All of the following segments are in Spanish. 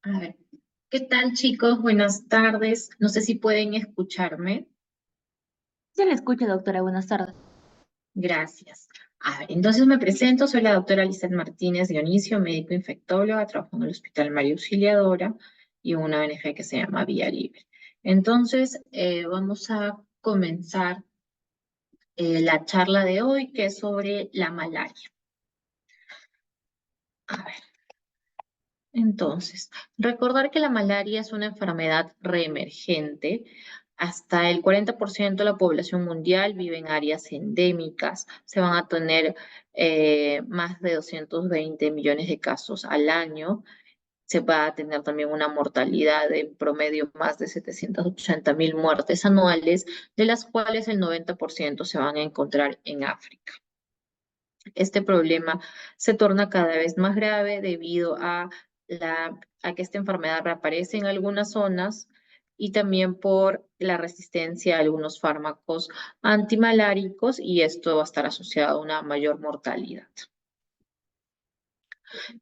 A ver, ¿qué tal chicos? Buenas tardes. No sé si pueden escucharme. Se le escucha, doctora. Buenas tardes. Gracias. A ver, entonces me presento, soy la doctora Lizeth Martínez Dionisio, médico infectóloga, trabajo en el Hospital María Auxiliadora y una ONG que se llama Vía Libre. Entonces, vamos a comenzar la charla de hoy, que es sobre la malaria. A ver, entonces, recordar que la malaria es una enfermedad reemergente. Hasta el 40% de la población mundial vive en áreas endémicas. Se van a tener más de 220 millones de casos al año. Se va a tener también una mortalidad de promedio más de 780.000 muertes anuales, de las cuales el 90% se van a encontrar en África. Este problema se torna cada vez más grave debido a que esta enfermedad reaparece en algunas zonas y también por la resistencia a algunos fármacos antimaláricos, y esto va a estar asociado a una mayor mortalidad.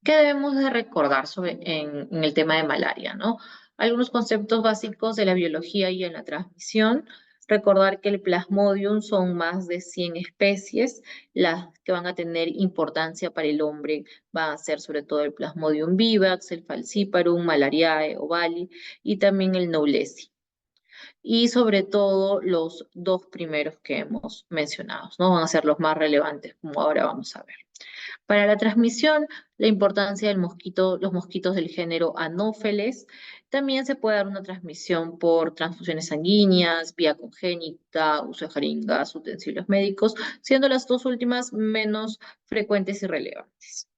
¿Qué debemos de recordar en el tema de malaria, ¿no? Algunos conceptos básicos de la biología y en la transmisión. Recordar que el Plasmodium son más de 100 especies. Las que van a tener importancia para el hombre van a ser sobre todo el Plasmodium vivax, el Falciparum, Malariae, Ovale y también el Knowlesi. Y sobre todo los dos primeros que hemos mencionado, ¿no? Van a ser los más relevantes, como ahora vamos a ver. Para la transmisión, la importancia del mosquito, los mosquitos del género Anopheles. También se puede dar una transmisión por transfusiones sanguíneas, vía congénita, uso de jeringas, utensilios médicos, siendo las dos últimas menos frecuentes y relevantes.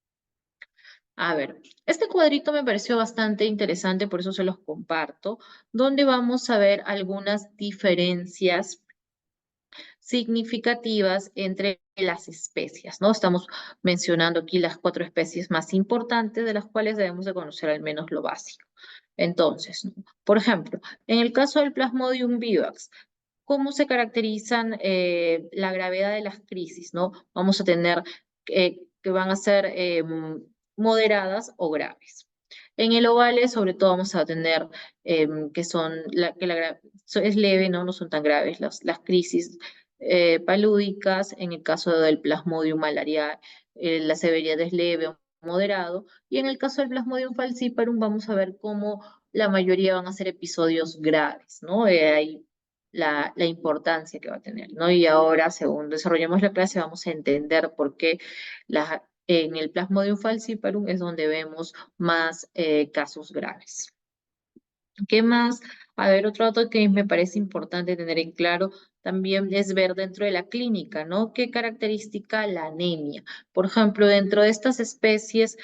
A ver, este cuadrito me pareció bastante interesante, por eso se los comparto, donde vamos a ver algunas diferencias significativas entre las especies, ¿no? Estamos mencionando aquí las 4 especies más importantes, de las cuales debemos de conocer al menos lo básico. Entonces, ¿no? Por ejemplo, en el caso del Plasmodium vivax, ¿cómo se caracterizan la gravedad de las crisis, ¿no? Vamos a tener que van a ser moderadas o graves. En el ovale, sobre todo, vamos a tener que es leve, ¿no? No son tan graves las crisis palúdicas. En el caso del Plasmodium malaria, la severidad es leve o moderado. Y en el caso del Plasmodium falciparum, vamos a ver cómo la mayoría van a ser episodios graves, ¿no? Ahí la importancia que va a tener, ¿no? Y ahora, según desarrollemos la clase, vamos a entender por qué en el Plasmodium falciparum es donde vemos más casos graves. ¿Qué más? A ver, otro dato que me parece importante tener en claro también es ver dentro de la clínica, ¿no? ¿Qué característica la anemia? Por ejemplo, dentro de estas especies,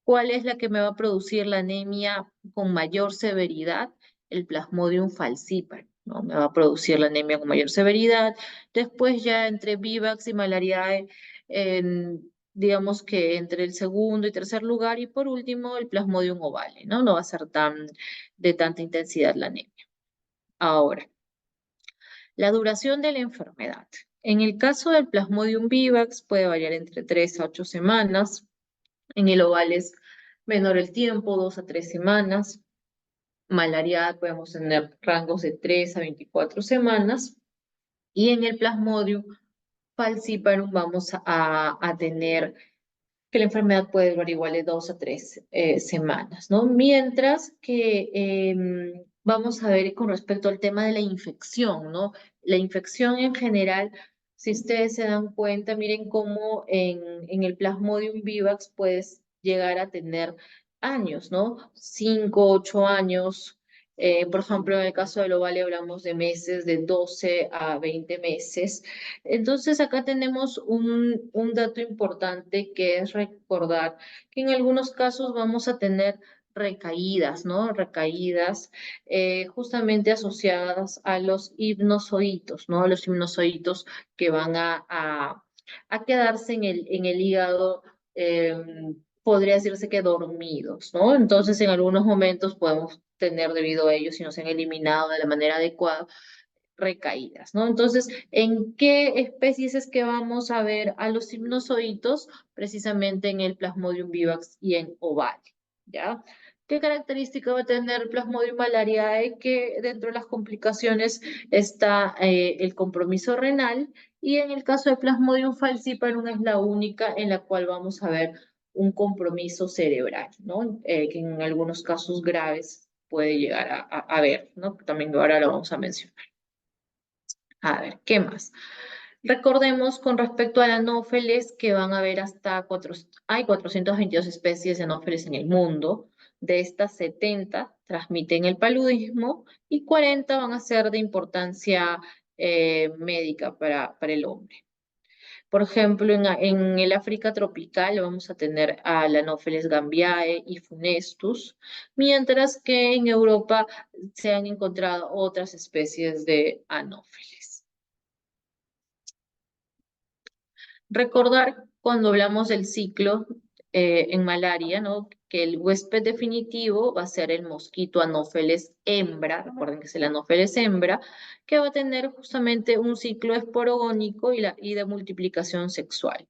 ¿cuál es la que me va a producir la anemia con mayor severidad? El Plasmodium falciparum, ¿no? Me va a producir la anemia con mayor severidad. Después ya entre Vivax y Malariae, digamos que entre el segundo y tercer lugar. Y por último, el Plasmodium ovale, ¿no? No va a ser de tanta intensidad la anemia. Ahora, la duración de la enfermedad. En el caso del Plasmodium vivax puede variar entre 3 a 8 semanas. En el oval es menor el tiempo, 2 a 3 semanas. Malaria podemos tener rangos de 3 a 24 semanas. Y en el Plasmodium falciparum vamos a tener que la enfermedad puede durar igual de 2 a 3 semanas, ¿no? Mientras que vamos a ver con respecto al tema de la infección, ¿no? La infección en general, si ustedes se dan cuenta, miren cómo en el Plasmodium vivax puedes llegar a tener años, ¿no? 5, 8 años. Por ejemplo, en el caso del ovale hablamos de meses, de 12 a 20 meses. Entonces acá tenemos un dato importante, que es recordar que en algunos casos vamos a tener recaídas, ¿no? Recaídas justamente asociadas a los hipnozoitos, ¿no? A los hipnozoitos que van a quedarse en el hígado, eh, podría decirse que dormidos, ¿no? Entonces en algunos momentos podemos tener, debido a ello, si no se han eliminado de la manera adecuada, recaídas, ¿no? Entonces, ¿en qué especies es que vamos a ver a los hipnozoitos? Precisamente en el Plasmodium vivax y en ovale. ¿ya? ¿Qué característica va a tener el Plasmodium malariae? Que dentro de las complicaciones está el compromiso renal, y en el caso de Plasmodium falciparum es la única en la cual vamos a ver un compromiso cerebral, ¿no? Que en algunos casos graves puede llegar a ver, ¿no? También ahora lo vamos a mencionar. A ver, ¿qué más? Recordemos con respecto a anófeles que van a haber hay 422 especies de anófeles en el mundo. De estas, 70 transmiten el paludismo y 40 van a ser de importancia médica para el hombre. Por ejemplo, en el África tropical vamos a tener al Anopheles gambiae y funestus, mientras que en Europa se han encontrado otras especies de anófeles. Recordar cuando hablamos del ciclo en malaria, ¿no? Que el huésped definitivo va a ser el mosquito Anopheles hembra, recuerden que es el Anopheles hembra, que va a tener justamente un ciclo esporogónico y de multiplicación sexual.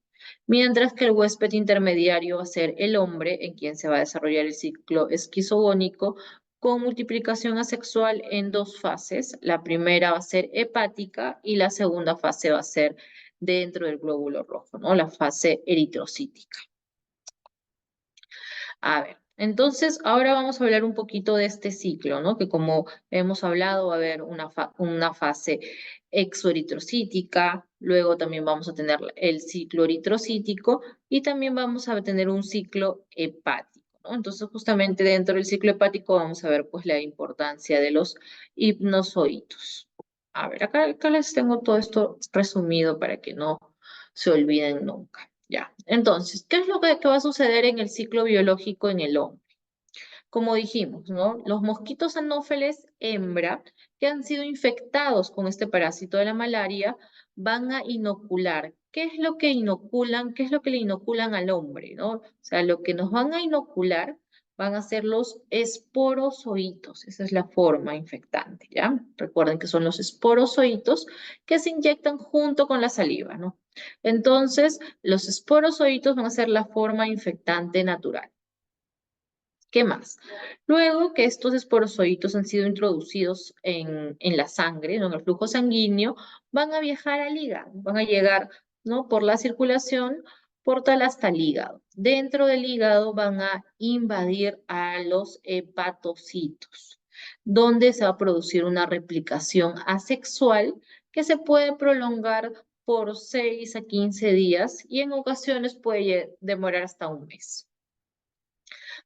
Mientras que el huésped intermediario va a ser el hombre, en quien se va a desarrollar el ciclo esquizogónico, con multiplicación asexual en dos fases. La primera va a ser hepática y la segunda fase va a ser dentro del glóbulo rojo, ¿no? La fase eritrocítica. A ver, entonces ahora vamos a hablar un poquito de este ciclo, ¿no? Que como hemos hablado va a haber una fase exoeritrocítica, luego también vamos a tener el ciclo eritrocítico y también vamos a tener un ciclo hepático, ¿no? Entonces justamente dentro del ciclo hepático vamos a ver pues la importancia de los hipnozoitos. A ver, acá les tengo todo esto resumido para que no se olviden nunca. Ya, entonces, ¿qué es lo que va a suceder en el ciclo biológico en el hombre? Como dijimos, ¿no? Los mosquitos anófeles hembra que han sido infectados con este parásito de la malaria van a inocular. ¿Qué es lo que inoculan? ¿Qué es lo que le inoculan al hombre, ¿no? O sea, lo que nos van a inocular van a ser los esporozoitos. Esa es la forma infectante, ¿ya? Recuerden que son los esporozoitos que se inyectan junto con la saliva, ¿no? Entonces, los esporozoitos van a ser la forma infectante natural. ¿Qué más? Luego que estos esporozoitos han sido introducidos en la sangre, ¿no? En el flujo sanguíneo, van a viajar al hígado, van a llegar, ¿no? Por la circulación portal hasta el hígado. Dentro del hígado van a invadir a los hepatocitos, donde se va a producir una replicación asexual que se puede prolongar por 6 a 15 días y en ocasiones puede demorar hasta un mes.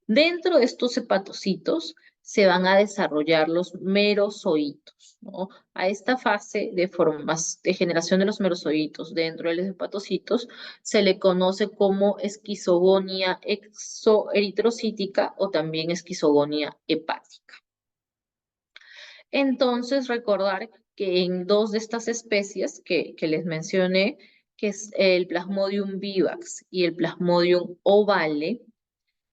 Dentro de estos hepatocitos se van a desarrollar los merozoitos, ¿no? A esta fase de generación de los merozoitos dentro de los hepatocitos se le conoce como esquizogonia exoeritrocítica o también esquizogonia hepática. Entonces, recordar que en dos de estas especies que les mencioné, que es el Plasmodium vivax y el Plasmodium ovale,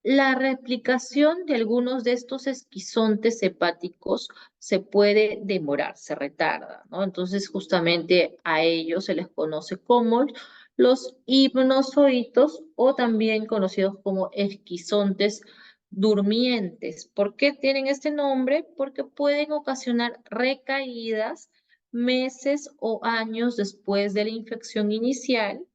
la replicación de algunos de estos esquizontes hepáticos se puede demorar, se retarda, ¿no? Entonces, justamente a ellos se les conoce como los hipnozoitos o también conocidos como esquizontes durmientes. ¿Por qué tienen este nombre? Porque pueden ocasionar recaídas meses o años después de la infección inicial.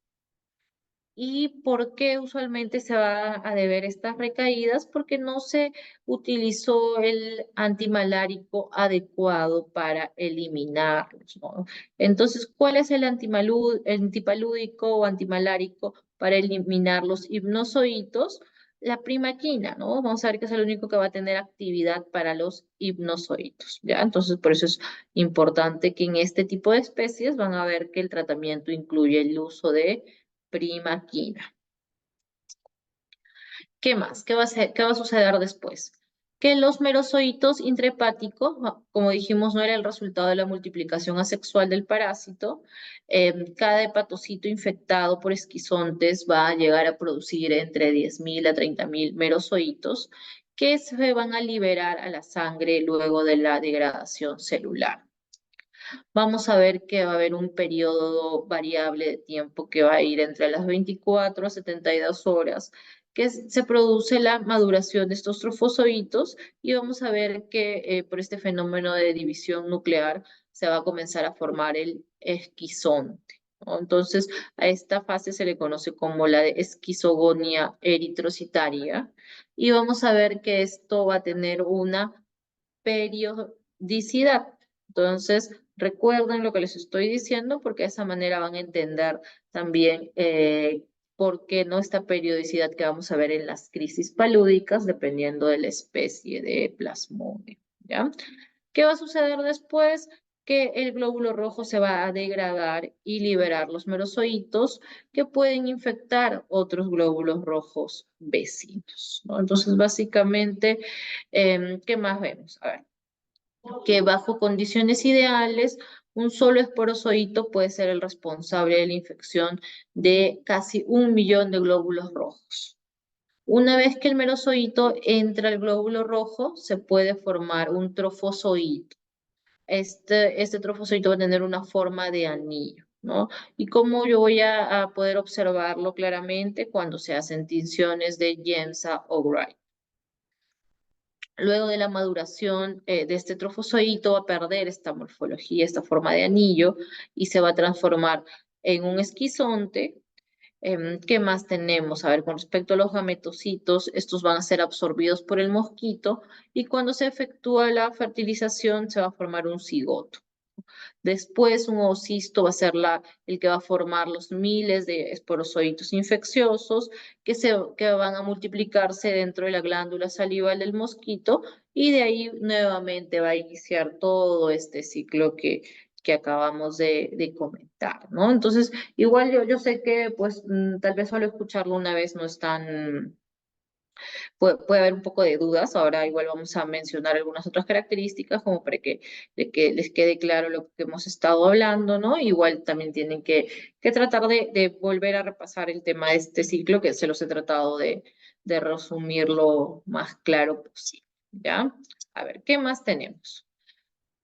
¿Y por qué usualmente se va a deber estas recaídas? Porque no se utilizó el antimalárico adecuado para eliminarlos, ¿no? Entonces, ¿cuál es el antipalúdico o antimalárico para eliminar los hipnozoitos? La primaquina, ¿no? Vamos a ver que es el único que va a tener actividad para los hipnozoitos, ¿ya? Entonces, por eso es importante que en este tipo de especies van a ver que el tratamiento incluye el uso de primaquina. ¿Qué más? ¿Qué va a suceder después? Que los merozoitos intrahepáticos, como dijimos, no era el resultado de la multiplicación asexual del parásito. Cada hepatocito infectado por esquizontes va a llegar a producir entre 10.000 a 30.000 merozoitos que se van a liberar a la sangre luego de la degradación celular. Vamos a ver que va a haber un periodo variable de tiempo que va a ir entre las 24 a 72 horas se produce la maduración de estos trofosoditos y vamos a ver que por este fenómeno de división nuclear se va a comenzar a formar el esquizonte, ¿no? Entonces, a esta fase se le conoce como la de esquizogonia eritrocitaria y vamos a ver que esto va a tener una periodicidad. Entonces, recuerden lo que les estoy diciendo porque de esa manera van a entender también por qué no esta periodicidad que vamos a ver en las crisis palúdicas dependiendo de la especie de plasmodium, ¿ya? ¿Qué va a suceder después? Que el glóbulo rojo se va a degradar y liberar los merozoitos que pueden infectar otros glóbulos rojos vecinos, ¿no? Entonces, básicamente, ¿qué más vemos? A ver, que bajo condiciones ideales, un solo esporozoito puede ser el responsable de la infección de casi 1 millón de glóbulos rojos. Una vez que el merozoito entra al glóbulo rojo, se puede formar un trofozoito. Este trofozoito va a tener una forma de anillo, ¿no? Y cómo yo voy a poder observarlo claramente cuando se hacen tinciones de Giemsa o Wright. Luego de la maduración de este trofozoito va a perder esta morfología, esta forma de anillo y se va a transformar en un esquizonte. ¿Qué más tenemos? A ver, con respecto a los gametocitos, estos van a ser absorbidos por el mosquito y cuando se efectúa la fertilización se va a formar un cigoto. Después un oocisto va a ser el que va a formar los miles de esporozoitos infecciosos que van a multiplicarse dentro de la glándula salival del mosquito y de ahí nuevamente va a iniciar todo este ciclo que acabamos de comentar, ¿no? Entonces, igual yo sé que pues tal vez solo escucharlo una vez no es tan puede haber un poco de dudas. Ahora igual vamos a mencionar algunas otras características como para que les quede claro lo que hemos estado hablando, ¿no? Igual también tienen que tratar de volver a repasar el tema de este ciclo, que se los he tratado de resumir lo más claro posible, ¿ya? A ver, ¿qué más tenemos?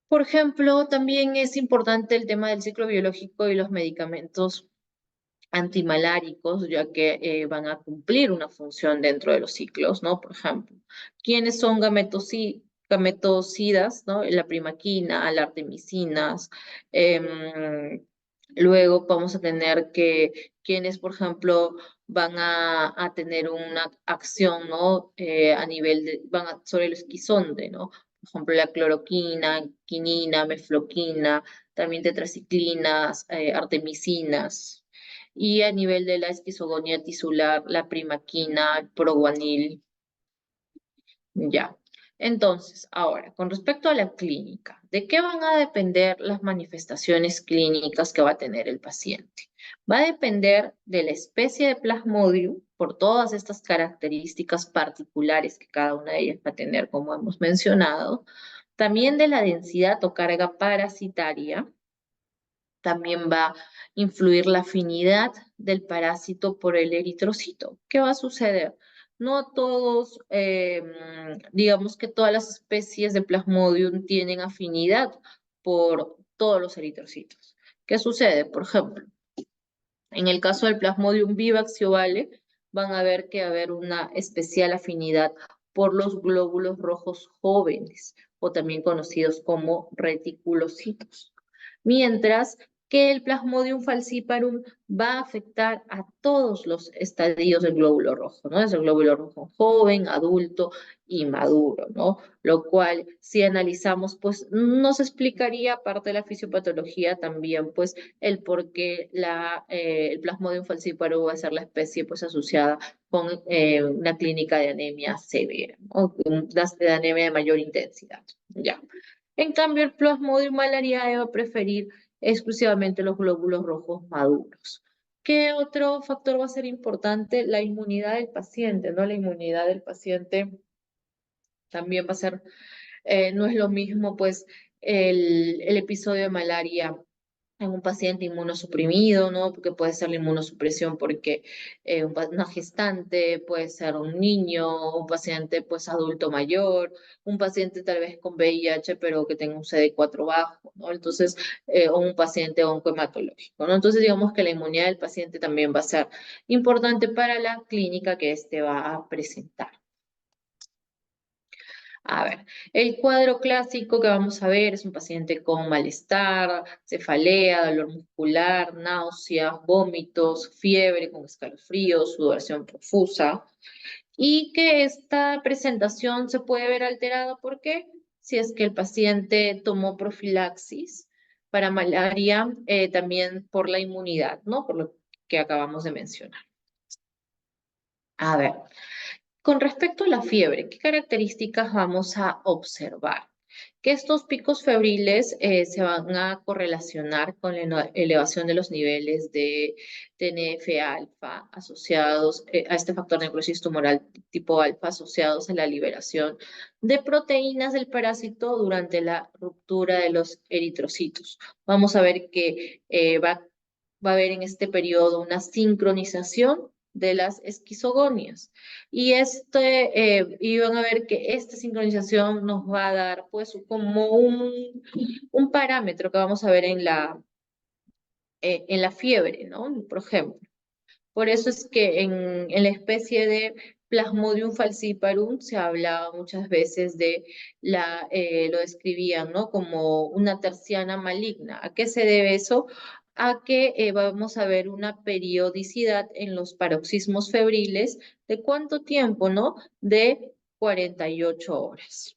Por ejemplo, también es importante el tema del ciclo biológico y los medicamentos antimaláricos, ya que van a cumplir una función dentro de los ciclos, ¿no? Por ejemplo, ¿quiénes son gametocidas, ¿no? La primaquina, la artemisinas. Luego vamos a tener que quienes, por ejemplo, van a tener una acción, ¿no? A nivel sobre el esquizonte, ¿no? Por ejemplo, la cloroquina, quinina, mefloquina, también tetraciclinas, artemisinas y a nivel de la esquizogonía tisular, la primaquina, el proguanil, ya. Entonces, ahora, con respecto a la clínica, ¿de qué van a depender las manifestaciones clínicas que va a tener el paciente? Va a depender de la especie de Plasmodium, por todas estas características particulares que cada una de ellas va a tener, como hemos mencionado, también de la densidad o carga parasitaria, también va a influir la afinidad del parásito por el eritrocito. ¿Qué va a suceder? No todos, digamos que todas las especies de Plasmodium tienen afinidad por todos los eritrocitos. ¿Qué sucede? Por ejemplo, en el caso del Plasmodium vivax y ovale, van a ver que va a haber una especial afinidad por los glóbulos rojos jóvenes, o también conocidos como reticulocitos. Mientras que el Plasmodium falciparum va a afectar a todos los estadios del glóbulo rojo, ¿no? Es el glóbulo rojo joven, adulto y maduro, ¿no? Lo cual, si analizamos, pues nos explicaría, parte de la fisiopatología también, pues el por qué el Plasmodium falciparum va a ser la especie, pues asociada con una clínica de anemia severa, ¿no? De anemia de mayor intensidad, ya. En cambio, el Plasmodium malariae va a preferir exclusivamente los glóbulos rojos maduros. ¿Qué otro factor va a ser importante? La inmunidad del paciente, ¿no? La inmunidad del paciente también va a ser, no es lo mismo, pues, el episodio de malaria en un paciente inmunosuprimido, ¿no? Porque puede ser la inmunosupresión porque una gestante, puede ser un niño, un paciente pues adulto mayor, un paciente tal vez con VIH pero que tenga un CD4 bajo, ¿no? Entonces, o un paciente oncohematológico, ¿no? Entonces, digamos que la inmunidad del paciente también va a ser importante para la clínica que éste va a presentar. A ver, el cuadro clásico que vamos a ver es un paciente con malestar, cefalea, dolor muscular, náuseas, vómitos, fiebre con escalofríos, sudoración profusa y que esta presentación se puede ver alterada. ¿Por qué? Si es que el paciente tomó profilaxis para malaria, también por la inmunidad, ¿no? Por lo que acabamos de mencionar. A ver. Con respecto a la fiebre, ¿qué características vamos a observar? Que estos picos febriles se van a correlacionar con la elevación de los niveles de TNF-alfa asociados a este factor de necrosis tumoral tipo alfa asociados a la liberación de proteínas del parásito durante la ruptura de los eritrocitos. Vamos a ver que va a haber en este periodo una sincronización de las esquizogonias. Y van a ver que esta sincronización nos va a dar pues como un parámetro que vamos a ver en la fiebre, ¿no? Por ejemplo. Por eso es que en la especie de Plasmodium falciparum se hablaba muchas veces lo describían, ¿no? Como una terciana maligna. ¿A qué se debe eso? A que vamos a ver una periodicidad en los paroxismos febriles. ¿De cuánto tiempo, no? De 48 horas.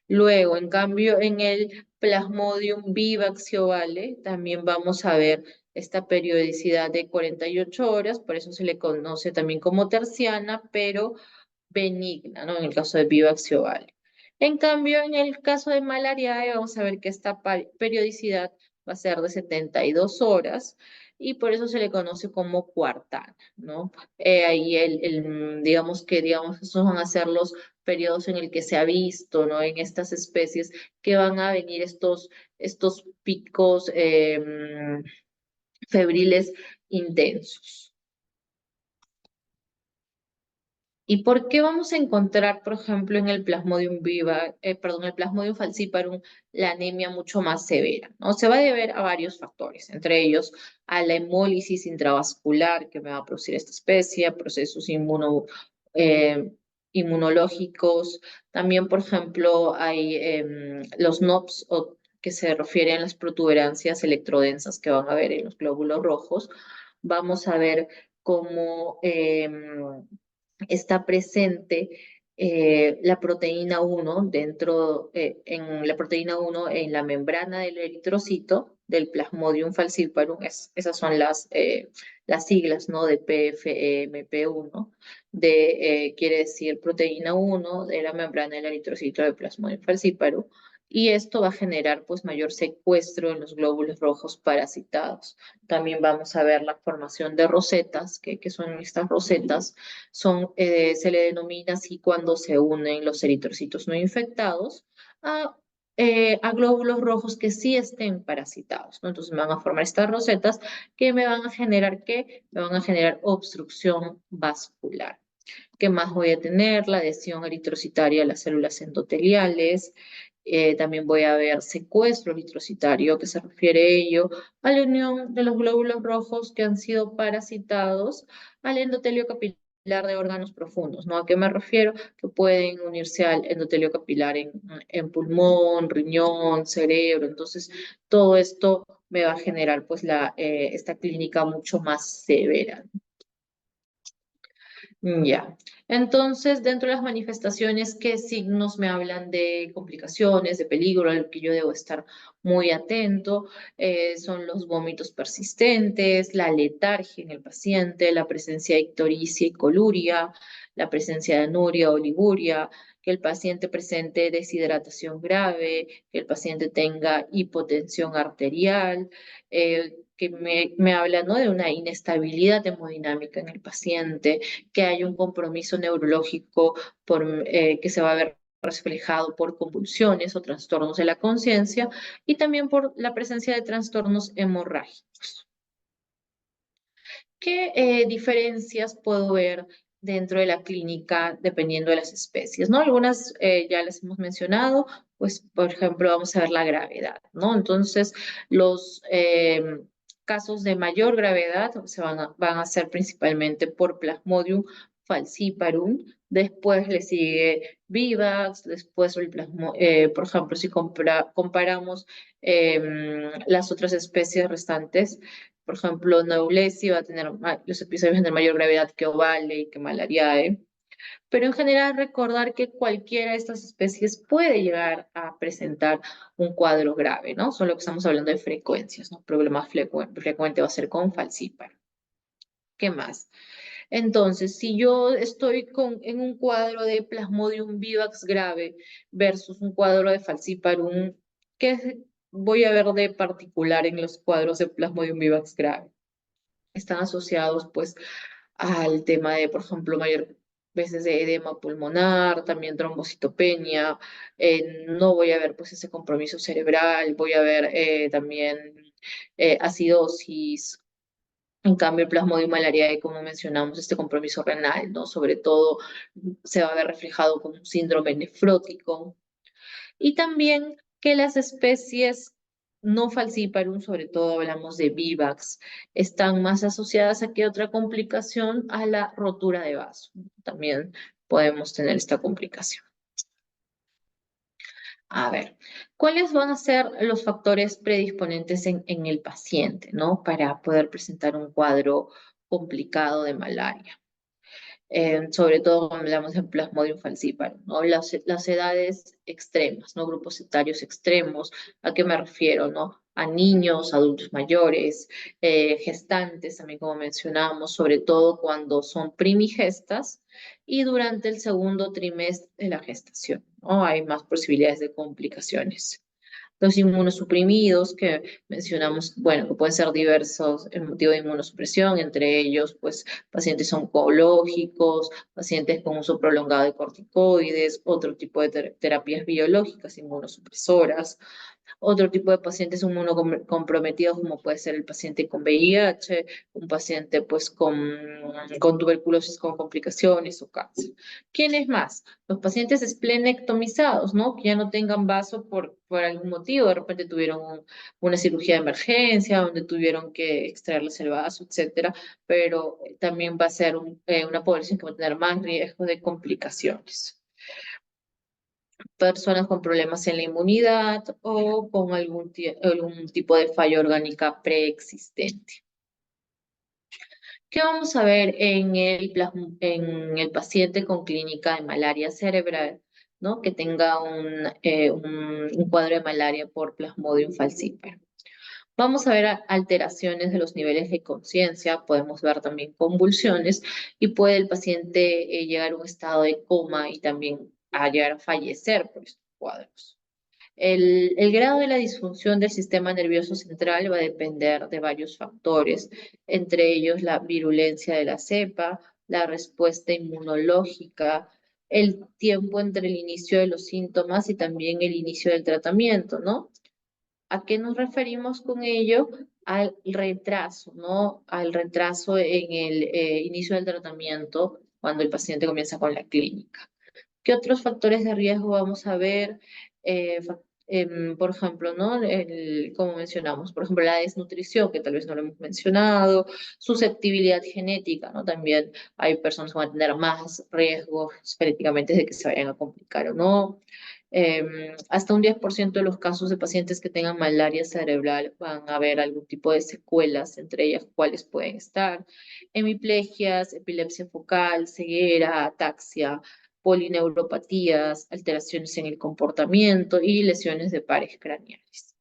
Luego, en cambio, en el Plasmodium vivax ovale también vamos a ver esta periodicidad de 48 horas, por eso se le conoce también como terciana, pero benigna, ¿no? En el caso de vivax ovale. En cambio, en el caso de malariae, vamos a ver que esta periodicidad va a ser de 72 horas y por eso se le conoce como cuartana, ¿no? Ahí digamos, esos van a ser los periodos en el que se ha visto, ¿no? En estas especies que van a venir estos picos febriles intensos. ¿Y por qué vamos a encontrar, por ejemplo, en el el Plasmodium falciparum, la anemia mucho más severa? ¿No? Se va a deber a varios factores, entre ellos a la hemólisis intravascular que me va a producir esta especie, a procesos eh, inmunológicos. También, por ejemplo, hay los NOPS, que se refieren a las protuberancias electrodensas que van a ver en los glóbulos rojos. Vamos a ver cómo está presente la proteína 1 en la proteína 1 en la membrana del eritrocito del Plasmodium falciparum. Esas son las siglas, ¿no? De PFEMP1, quiere decir proteína 1 de la membrana del eritrocito del Plasmodium falciparum. Y esto va a generar pues mayor secuestro en los glóbulos rojos parasitados. También vamos a ver la formación de rosetas, que son estas rosetas, se le denomina así cuando se unen los eritrocitos no infectados a, a glóbulos rojos que sí estén parasitados, ¿no? Entonces me van a formar estas rosetas que me van a generar ¿qué? Me van a generar obstrucción vascular. ¿Qué más voy a tener? La adhesión eritrocitaria a las células endoteliales. También voy a ver secuestro eritrocitario, que se refiere a ello, a la unión de los glóbulos rojos que han sido parasitados al endotelio capilar de órganos profundos, ¿no? ¿A qué me refiero? Que pueden unirse al endotelio capilar en pulmón, riñón, cerebro. Entonces, todo esto me va a generar pues esta clínica mucho más severa. Ya. Entonces, dentro de las manifestaciones, ¿qué signos me hablan de complicaciones, de peligro, a lo que yo debo estar muy atento? Son los vómitos persistentes, la letargia en el paciente, la presencia de ictericia y coluria, la presencia de anuria o liguria, que el paciente presente deshidratación grave, que el paciente tenga hipotensión arterial, que me habla, ¿no? De una inestabilidad hemodinámica en el paciente, que hay un compromiso neurológico que se va a ver reflejado por convulsiones o trastornos de la conciencia y también por la presencia de trastornos hemorrágicos. ¿Qué diferencias puedo ver dentro de la clínica dependiendo de las especies? ¿No? Algunas ya las hemos mencionado, pues por ejemplo vamos a ver la gravedad, ¿no? Entonces los casos de mayor gravedad van a ser principalmente por Plasmodium falciparum, después le sigue Vivax, después por ejemplo, si comparamos las otras especies restantes, por ejemplo, Naulesi va a tener, los episodios van a tener mayor gravedad que Ovale y que Malariae. Pero en general recordar que cualquiera de estas especies puede llegar a presentar un cuadro grave, ¿no? Solo que estamos hablando de frecuencias, ¿no? Problema frecuente va a ser con falciparum. ¿Qué más? Entonces, si yo estoy en un cuadro de Plasmodium vivax grave versus un cuadro de falciparum, ¿qué voy a ver de particular en los cuadros de Plasmodium vivax grave? Están asociados pues al tema de, por ejemplo, mayor veces de edema pulmonar, también trombocitopenia, no voy a ver pues ese compromiso cerebral, voy a ver también acidosis. En cambio, el plasmodium malariae, como mencionamos, este compromiso renal, ¿no? Sobre todo se va a ver reflejado como un síndrome nefrótico, y también que las especies no falciparum, sobre todo hablamos de vivax, están más asociadas a que otra complicación, a la rotura de vaso. También podemos tener esta complicación. A ver, ¿cuáles van a ser los factores predisponentes en el paciente, ¿no? Para poder presentar un cuadro complicado de malaria? Sobre todo cuando hablamos de Plasmodium falciparum, ¿no? Las edades extremas, ¿no? Grupos etarios extremos, ¿a qué me refiero, no? A niños, adultos mayores, gestantes, también como mencionábamos, sobre todo cuando son primigestas y durante el segundo trimestre de la gestación, ¿no? Hay más posibilidades de complicaciones. Los inmunosuprimidos que mencionamos, bueno, que pueden ser diversos el motivo de inmunosupresión, entre ellos, pues, pacientes oncológicos, pacientes con uso prolongado de corticoides, otro tipo de terapias biológicas inmunosupresoras, otro tipo de pacientes inmunocomprometidos, como puede ser el paciente con VIH, un paciente pues con tuberculosis con complicaciones o cáncer. ¿Quiénes más? Los pacientes esplenectomizados, ¿no? Que ya no tengan vaso por algún motivo, de repente tuvieron una cirugía de emergencia, donde tuvieron que extraerles el vaso, etcétera, pero también va a ser una población que va a tener más riesgo de complicaciones. Personas con problemas en la inmunidad o con algún tipo de falla orgánica preexistente. ¿Qué vamos a ver en el paciente con clínica de malaria cerebral, ¿no? Que tenga un cuadro de malaria por Plasmodium falciparum? Vamos a ver alteraciones de los niveles de conciencia, podemos ver también convulsiones y puede el paciente llegar a un estado de coma y también a llegar a fallecer por estos cuadros. El grado de la disfunción del sistema nervioso central va a depender de varios factores, entre ellos la virulencia de la cepa, la respuesta inmunológica, el tiempo entre el inicio de los síntomas y también el inicio del tratamiento, ¿no? ¿A qué nos referimos con ello? Al retraso, ¿no? Al retraso en el inicio del tratamiento cuando el paciente comienza con la clínica. ¿Qué otros factores de riesgo vamos a ver? Por ejemplo, ¿no? Como mencionamos, por ejemplo, la desnutrición, que tal vez no lo hemos mencionado, susceptibilidad genética, ¿no? También hay personas que van a tener más riesgos genéticamente de que se vayan a complicar o no. Hasta un 10% de los casos de pacientes que tengan malaria cerebral van a haber algún tipo de secuelas, entre ellas cuáles pueden estar hemiplegias, epilepsia focal, ceguera, ataxia, polineuropatías, alteraciones en el comportamiento y lesiones de pares craneales.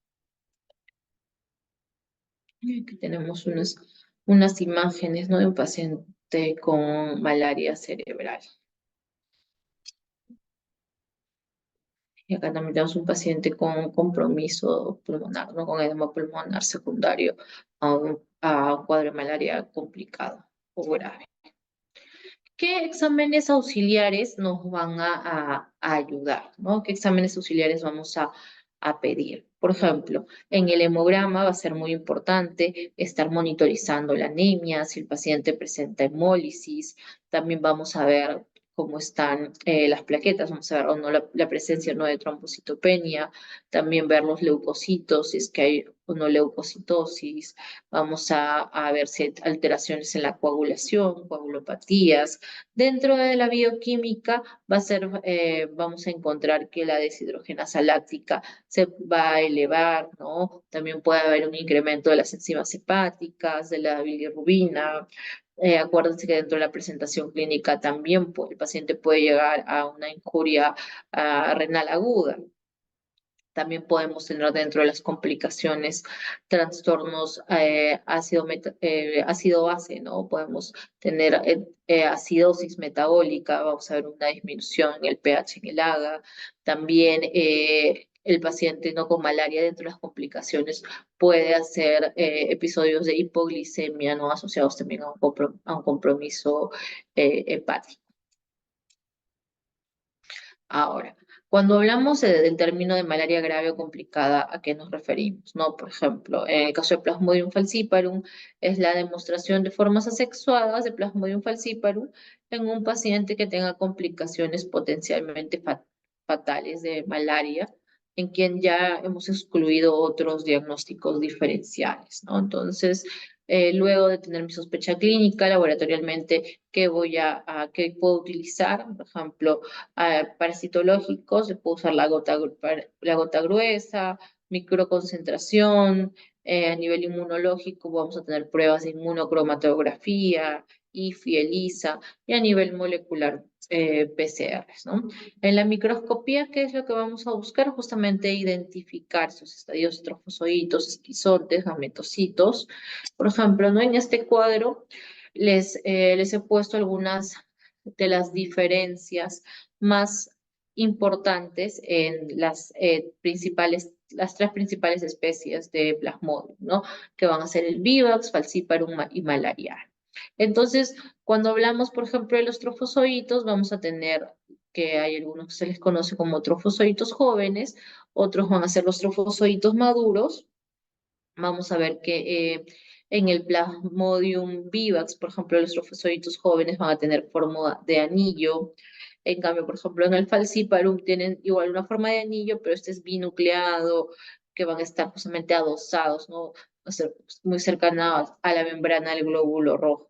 Aquí tenemos unas imágenes, ¿no? De un paciente con malaria cerebral. Y acá también tenemos un paciente con compromiso pulmonar, ¿no? Con edema pulmonar secundario a un cuadro de malaria complicado o grave. ¿Qué exámenes auxiliares nos van a ayudar, ¿no? ¿Qué exámenes auxiliares vamos a pedir? Por ejemplo, en el hemograma va a ser muy importante estar monitorizando la anemia, si el paciente presenta hemólisis, también vamos a ver cómo están las plaquetas, vamos a ver o no la presencia o no de trombocitopenia, también ver los leucocitos, si es que hay o no leucocitosis, vamos a ver si hay alteraciones en la coagulación, coagulopatías. Dentro de la bioquímica va a ser, vamos a encontrar que la deshidrogenasa láctica se va a elevar, ¿no? También puede haber un incremento de las enzimas hepáticas, de la bilirrubina. Acuérdense que dentro de la presentación clínica también el paciente puede llegar a una injuria renal aguda. También podemos tener dentro de las complicaciones trastornos ácido-base, ¿no? Podemos tener acidosis metabólica, vamos a ver una disminución en el pH en el AGA. También el paciente no con malaria dentro de las complicaciones puede hacer episodios de hipoglicemia, ¿no? Asociados también a un compromiso hepático. Ahora, cuando hablamos del término de malaria grave o complicada, ¿a qué nos referimos? ¿No? Por ejemplo, en el caso de Plasmodium falciparum, es la demostración de formas asexuadas de Plasmodium falciparum en un paciente que tenga complicaciones potencialmente fatales de malaria, en quien ya hemos excluido otros diagnósticos diferenciales, ¿no? Entonces, luego de tener mi sospecha clínica, laboratorialmente, ¿qué puedo utilizar? Por ejemplo, parasitológicos, se puede usar la gota gruesa, microconcentración, a nivel inmunológico vamos a tener pruebas de inmunocromatografía, IFI, ELISA, y a nivel molecular PCRs, ¿no? En la microscopía, ¿qué es lo que vamos a buscar? Justamente identificar esos estadios trofosoditos, esquizontes, gametocitos. Por ejemplo, ¿no? En este cuadro les he puesto algunas de las diferencias más importantes en las tres principales especies de Plasmodium, ¿no? Que van a ser el Vivax, Falciparum y Malaria. Entonces, cuando hablamos, por ejemplo, de los trofozoitos, vamos a tener que hay algunos que se les conoce como trofozoitos jóvenes, otros van a ser los trofozoitos maduros. Vamos a ver que en el Plasmodium vivax, por ejemplo, los trofozoitos jóvenes van a tener forma de anillo. En cambio, por ejemplo, en el Falciparum tienen igual una forma de anillo, pero este es binucleado, que van a estar justamente adosados, ¿no? Va a ser muy cercana a la membrana del glóbulo rojo.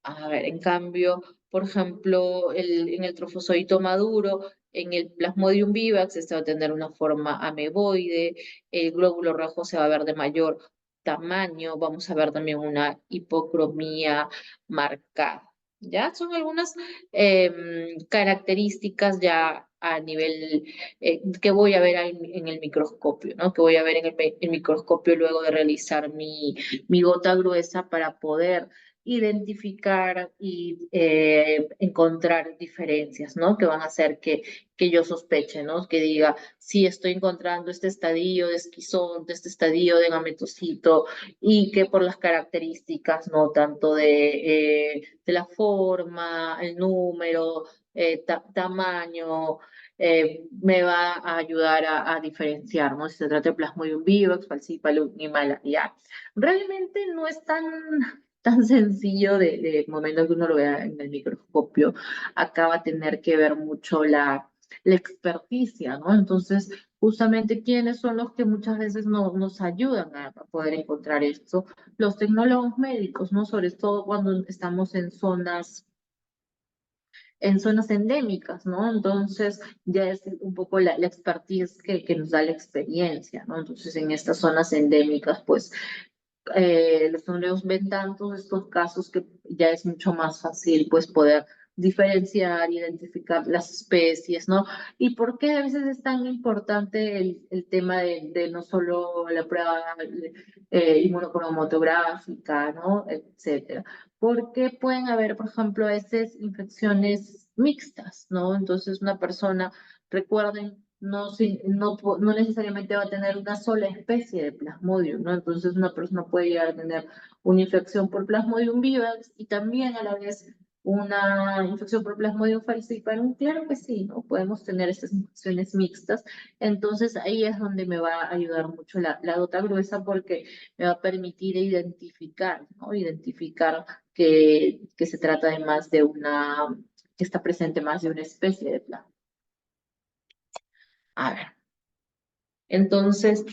A ver, en cambio, por ejemplo, en el trofozoito maduro, en el Plasmodium vivax, este va a tener una forma ameboide, el glóbulo rojo se va a ver de mayor tamaño, vamos a ver también una hipocromía marcada. ¿Ya? Son algunas características ya a nivel que voy a ver en el microscopio, ¿no? Que voy a ver en el microscopio luego de realizar mi gota gruesa para poder identificar y encontrar diferencias, ¿no? Que van a hacer que yo sospeche, ¿no? Que diga, sí, estoy encontrando este estadio de esquizonte, este estadio de gametocito, y que por las características, ¿no? Tanto de la forma, el número, tamaño, me va a ayudar a diferenciar, ¿no? Si se trata de Plasmodium vivax, Falciparum y malaria. Realmente no es tan sencillo de momento que uno lo vea en el microscopio, acá va a tener que ver mucho la experticia, ¿no? Entonces, justamente, ¿quiénes son los que muchas veces nos ayudan a poder encontrar esto? Los tecnólogos médicos, ¿no? Sobre todo cuando estamos en zonas endémicas, ¿no? Entonces, ya es un poco la expertise que nos da la experiencia, ¿no? Entonces, en estas zonas endémicas, pues, los números ven tantos estos casos que ya es mucho más fácil pues poder diferenciar, identificar las especies, ¿no? ¿Y por qué a veces es tan importante el tema de no solo la prueba inmunocromatográfica, ¿no? Etcétera? Porque pueden haber, por ejemplo, a veces infecciones mixtas, ¿no? Entonces una persona, recuerden, no necesariamente va a tener una sola especie de Plasmodium, ¿no? Entonces una persona puede llegar a tener una infección por Plasmodium vivax y también a la vez una infección por Plasmodium falciparum. Claro que sí, ¿no? Podemos tener estas infecciones mixtas. Entonces ahí es donde me va a ayudar mucho la gota gruesa porque me va a permitir identificar, ¿no? Identificar que se trata de más de que está presente más de una especie de Plasmodium. A ver. Entonces,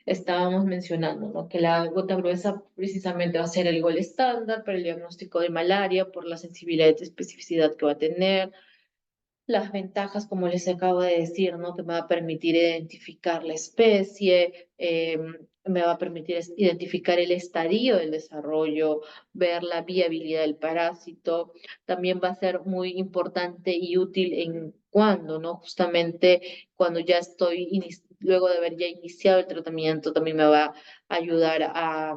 estábamos mencionando, ¿no? Que la gota gruesa precisamente va a ser el gol estándar para el diagnóstico de malaria por la sensibilidad y especificidad que va a tener, las ventajas, como les acabo de decir, ¿no? Que me va a permitir identificar la especie, me va a permitir identificar el estadio del desarrollo, ver la viabilidad del parásito. También va a ser muy importante y útil en cuando, ¿no? Justamente cuando ya luego de haber ya iniciado el tratamiento, también me va a ayudar a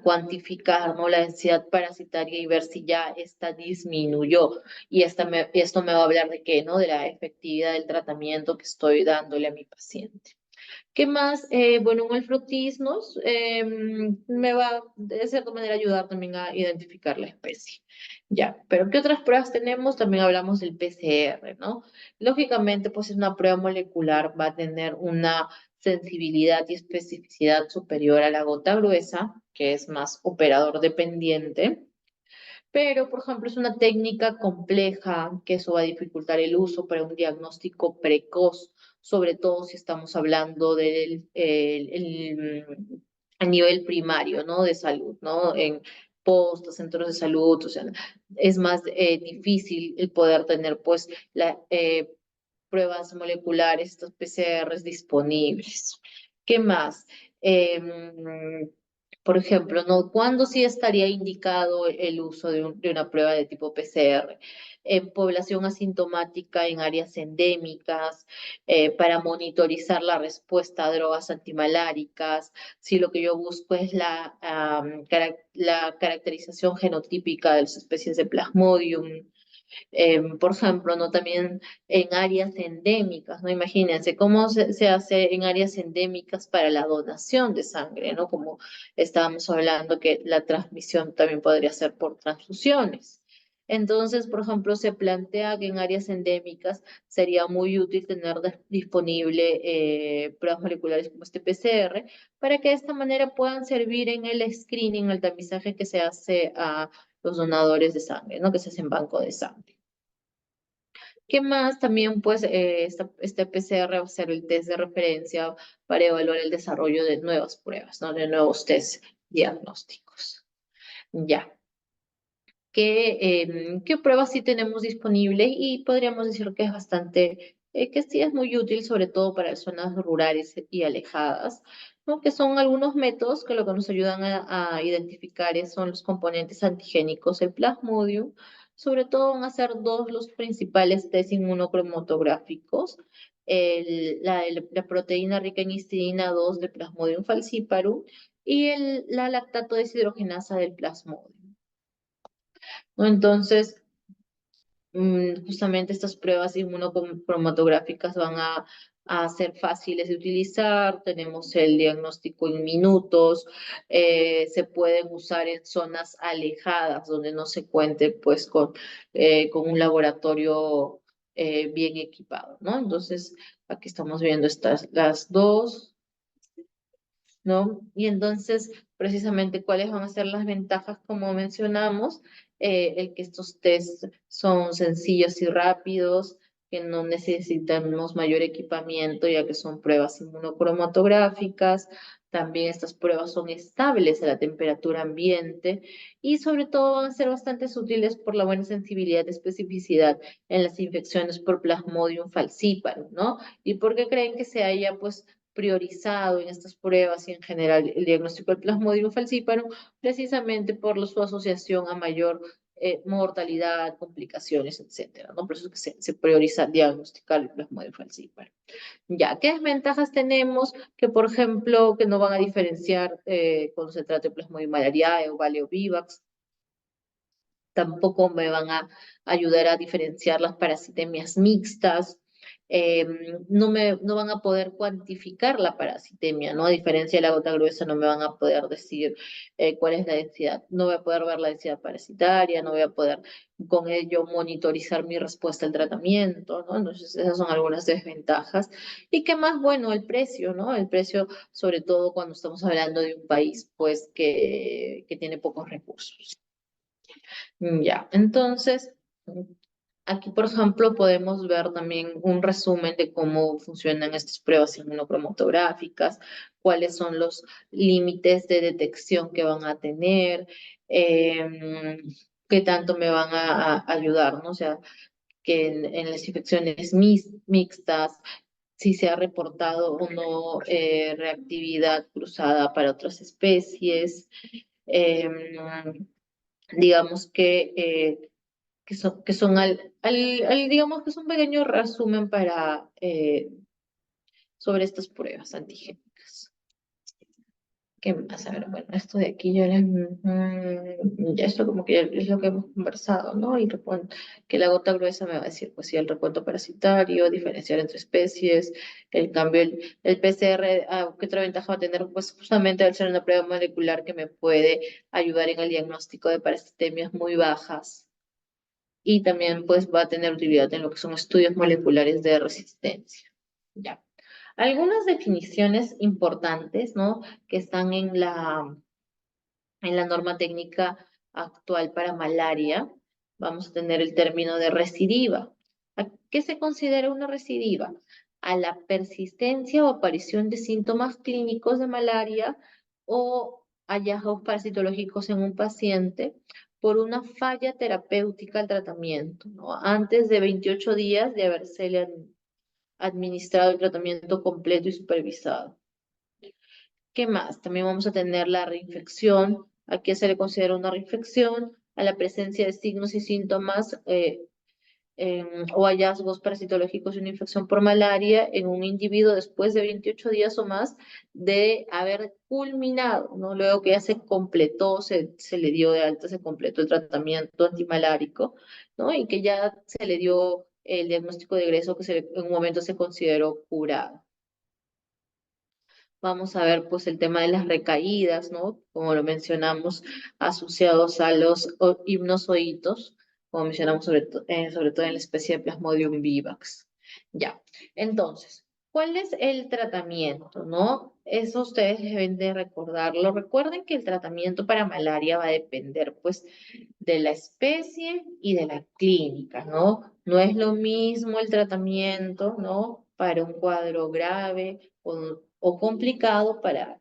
cuantificar, ¿no? La densidad parasitaria y ver si ya esta disminuyó. Y esto me va a hablar de qué, ¿no? De la efectividad del tratamiento que estoy dándole a mi paciente. ¿Qué más? Bueno, un elfrotismos me va de cierta manera ayudar también a identificar la especie. Ya, pero ¿qué otras pruebas tenemos? También hablamos del PCR, ¿no? Lógicamente, pues es una prueba molecular, va a tener una sensibilidad y especificidad superior a la gota gruesa, que es más operador dependiente. Pero, por ejemplo, es una técnica compleja que eso va a dificultar el uso para un diagnóstico precoz, sobre todo si estamos hablando a nivel primario, ¿no? De salud, ¿no? En postos, centros de salud, o sea, es más difícil el poder tener, pues, pruebas moleculares, estos PCRs disponibles. ¿Qué más? Por ejemplo, ¿no? ¿Cuándo sí estaría indicado el uso de una prueba de tipo PCR? En población asintomática, en áreas endémicas, para monitorizar la respuesta a drogas antimaláricas, si lo que yo busco es la caracterización genotípica de las especies de Plasmodium, por ejemplo, ¿no? También en áreas endémicas, ¿no? Imagínense cómo se hace en áreas endémicas para la donación de sangre, ¿no? Como estábamos hablando que la transmisión también podría ser por transfusiones. Entonces, por ejemplo, se plantea que en áreas endémicas sería muy útil tener disponible pruebas moleculares como este PCR para que de esta manera puedan servir en el screening, el tamizaje que se hace a los donadores de sangre, ¿no? Que se hace en banco de sangre. ¿Qué más? También, pues, este PCR va a ser el test de referencia para evaluar el desarrollo de nuevas pruebas, ¿no? De nuevos test diagnósticos. Ya. ¿Qué pruebas sí tenemos disponibles? Y podríamos decir que es bastante, que sí es muy útil, sobre todo para zonas rurales y alejadas, ¿no? Que son algunos métodos que lo que nos ayudan a identificar son los componentes antigénicos, el Plasmodium. Sobre todo van a ser dos los principales test inmunocromatográficos, la proteína rica en histidina 2 del Plasmodium falciparum y la lactato deshidrogenasa del Plasmodium, ¿no? Entonces, justamente estas pruebas inmunocromatográficas van a ser fáciles de utilizar, tenemos el diagnóstico en minutos, se pueden usar en zonas alejadas donde no se cuente pues con un laboratorio bien equipado, ¿no? Entonces, aquí estamos viendo las dos, ¿no? Y entonces, precisamente, ¿cuáles van a ser las ventajas, como mencionamos? El que estos tests son sencillos y rápidos, que no necesitamos mayor equipamiento, ya que son pruebas inmunocromatográficas. También estas pruebas son estables a la temperatura ambiente y sobre todo van a ser bastante útiles por la buena sensibilidad y especificidad en las infecciones por Plasmodium falciparum, ¿no? ¿Y por qué creen que se haya, pues, priorizado en estas pruebas y en general el diagnóstico del Plasmodium falciparum, precisamente por su asociación a mayor mortalidad, complicaciones, etcétera, ¿no? Por eso es que se prioriza diagnosticar el Plasmodium falciparum. Ya, ¿qué desventajas tenemos? Que, por ejemplo, que no van a diferenciar cuando se trata de Plasmodium malariae o Valeo vivax. Tampoco me van a ayudar a diferenciar las parasitemias mixtas. no van a poder cuantificar la parasitemia, ¿no? A diferencia de la gota gruesa, no me van a poder decir cuál es la densidad, no voy a poder ver la densidad parasitaria, no voy a poder con ello monitorizar mi respuesta al tratamiento, ¿no? Entonces, esas son algunas desventajas. Y qué más, bueno, el precio, ¿no? El precio, sobre todo cuando estamos hablando de un país, pues, que tiene pocos recursos. Ya, entonces, aquí, por ejemplo, podemos ver también un resumen de cómo funcionan estas pruebas inmunocromatográficas, cuáles son los límites de detección que van a tener, qué tanto me van a ayudar, ¿no? O sea, que en las infecciones mixtas, si se ha reportado o no reactividad cruzada para otras especies. em, digamos que son digamos que es un pequeño resumen para, sobre estas pruebas antigénicas. ¿Qué más? A ver, bueno, esto de aquí ya esto como que ya es lo que hemos conversado, ¿no? Y que la gota gruesa me va a decir, pues sí, el recuento parasitario, diferenciar entre especies, el cambio, el PCR, ¿qué otra ventaja va a tener? Pues justamente al ser una prueba molecular que me puede ayudar en el diagnóstico de parasitemias muy bajas y también pues va a tener utilidad en lo que son estudios moleculares de resistencia. Ya. Algunas definiciones importantes, ¿no? Que están en la norma técnica actual para malaria. Vamos a tener el término de recidiva. ¿A qué se considera una recidiva? A la persistencia o aparición de síntomas clínicos de malaria o hallazgos parasitológicos en un paciente por una falla terapéutica al tratamiento, ¿no? Antes de 28 días de habérsele administrado el tratamiento completo y supervisado. ¿Qué más? También vamos a tener la reinfección. ¿A qué se le considera una reinfección? A la presencia de signos y síntomas o hallazgos parasitológicos de una infección por malaria en un individuo después de 28 días o más de haber culminado, ¿no? Luego que ya se completó, se le dio de alta, se completó el tratamiento antimalárico, ¿no? Y que ya se le dio el diagnóstico de egreso en un momento se consideró curado. Vamos a ver pues el tema de las recaídas, ¿no? Como lo mencionamos, asociados a los hipnozoitos, como mencionamos sobre todo en la especie de Plasmodium vivax. Ya, entonces, ¿cuál es el tratamiento, no? Eso ustedes deben de recordarlo. Recuerden que el tratamiento para malaria va a depender pues de la especie y de la clínica, ¿no? No es lo mismo el tratamiento, ¿no? Para un cuadro grave o complicado para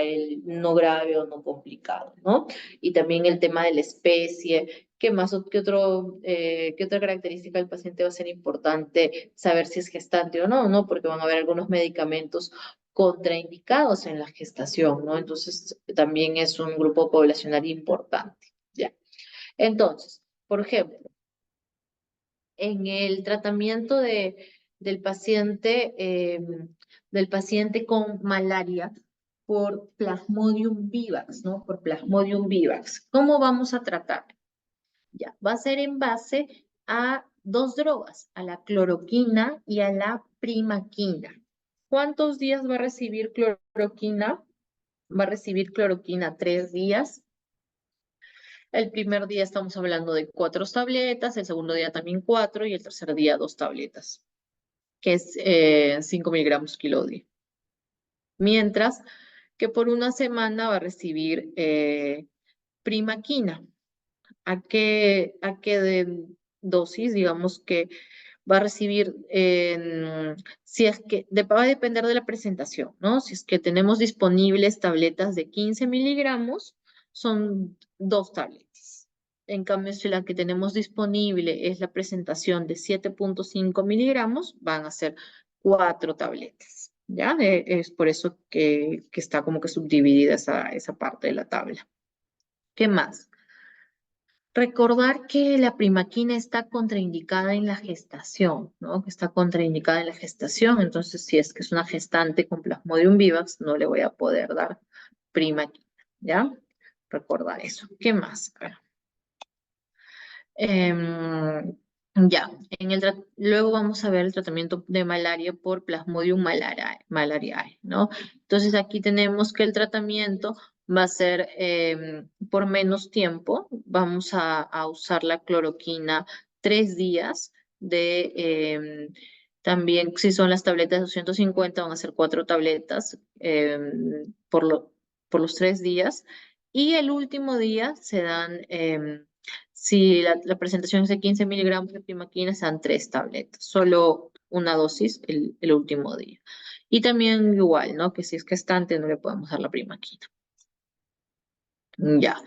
el no grave o no complicado, ¿no? Y también el tema de la especie, qué otra característica del paciente va a ser importante saber si es gestante o no, ¿no? Porque van a haber algunos medicamentos contraindicados en la gestación, ¿no? Entonces, también es un grupo poblacional importante, ¿ya? Entonces, por ejemplo, en el tratamiento del paciente con malaria por Plasmodium vivax, ¿no? Por Plasmodium vivax. ¿Cómo vamos a tratar? Ya, va a ser en base a dos drogas, a la cloroquina y a la primaquina. ¿Cuántos días va a recibir cloroquina? Va a recibir cloroquina 3 días. El primer día estamos hablando de 4 tabletas, el segundo día también 4 y el tercer día 2 tabletas, que es 5 miligramos kilo día. Mientras que por una semana va a recibir primaquina. ¿A qué dosis? Digamos que va a recibir, si es que va a depender de la presentación, ¿no? Si es que tenemos disponibles tabletas de 15 miligramos, son 2 tabletas. En cambio, si la que tenemos disponible es la presentación de 7,5 miligramos, van a ser 4 tabletas, ¿ya? Es por eso que está como que subdividida esa parte de la tabla. ¿Qué más? Recordar que la primaquina está contraindicada en la gestación, ¿no? Que está contraindicada en la gestación, entonces si es que es una gestante con Plasmodium vivax, no le voy a poder dar primaquina, ¿ya? Recordar eso. ¿Qué más? Em, Ya, luego vamos a ver el tratamiento de malaria por Plasmodium malariae, ¿no? Entonces aquí tenemos que el tratamiento va a ser por menos tiempo. Vamos a usar la cloroquina 3 días también si son las tabletas de 250 van a ser 4 tabletas por los 3 días. Y el último día se dan si la presentación es de 15 miligramos de primaquina, sean 3 tabletas, solo una dosis el último día. Y también igual, ¿no? Que si es gestante no le podemos dar la primaquina. Ya.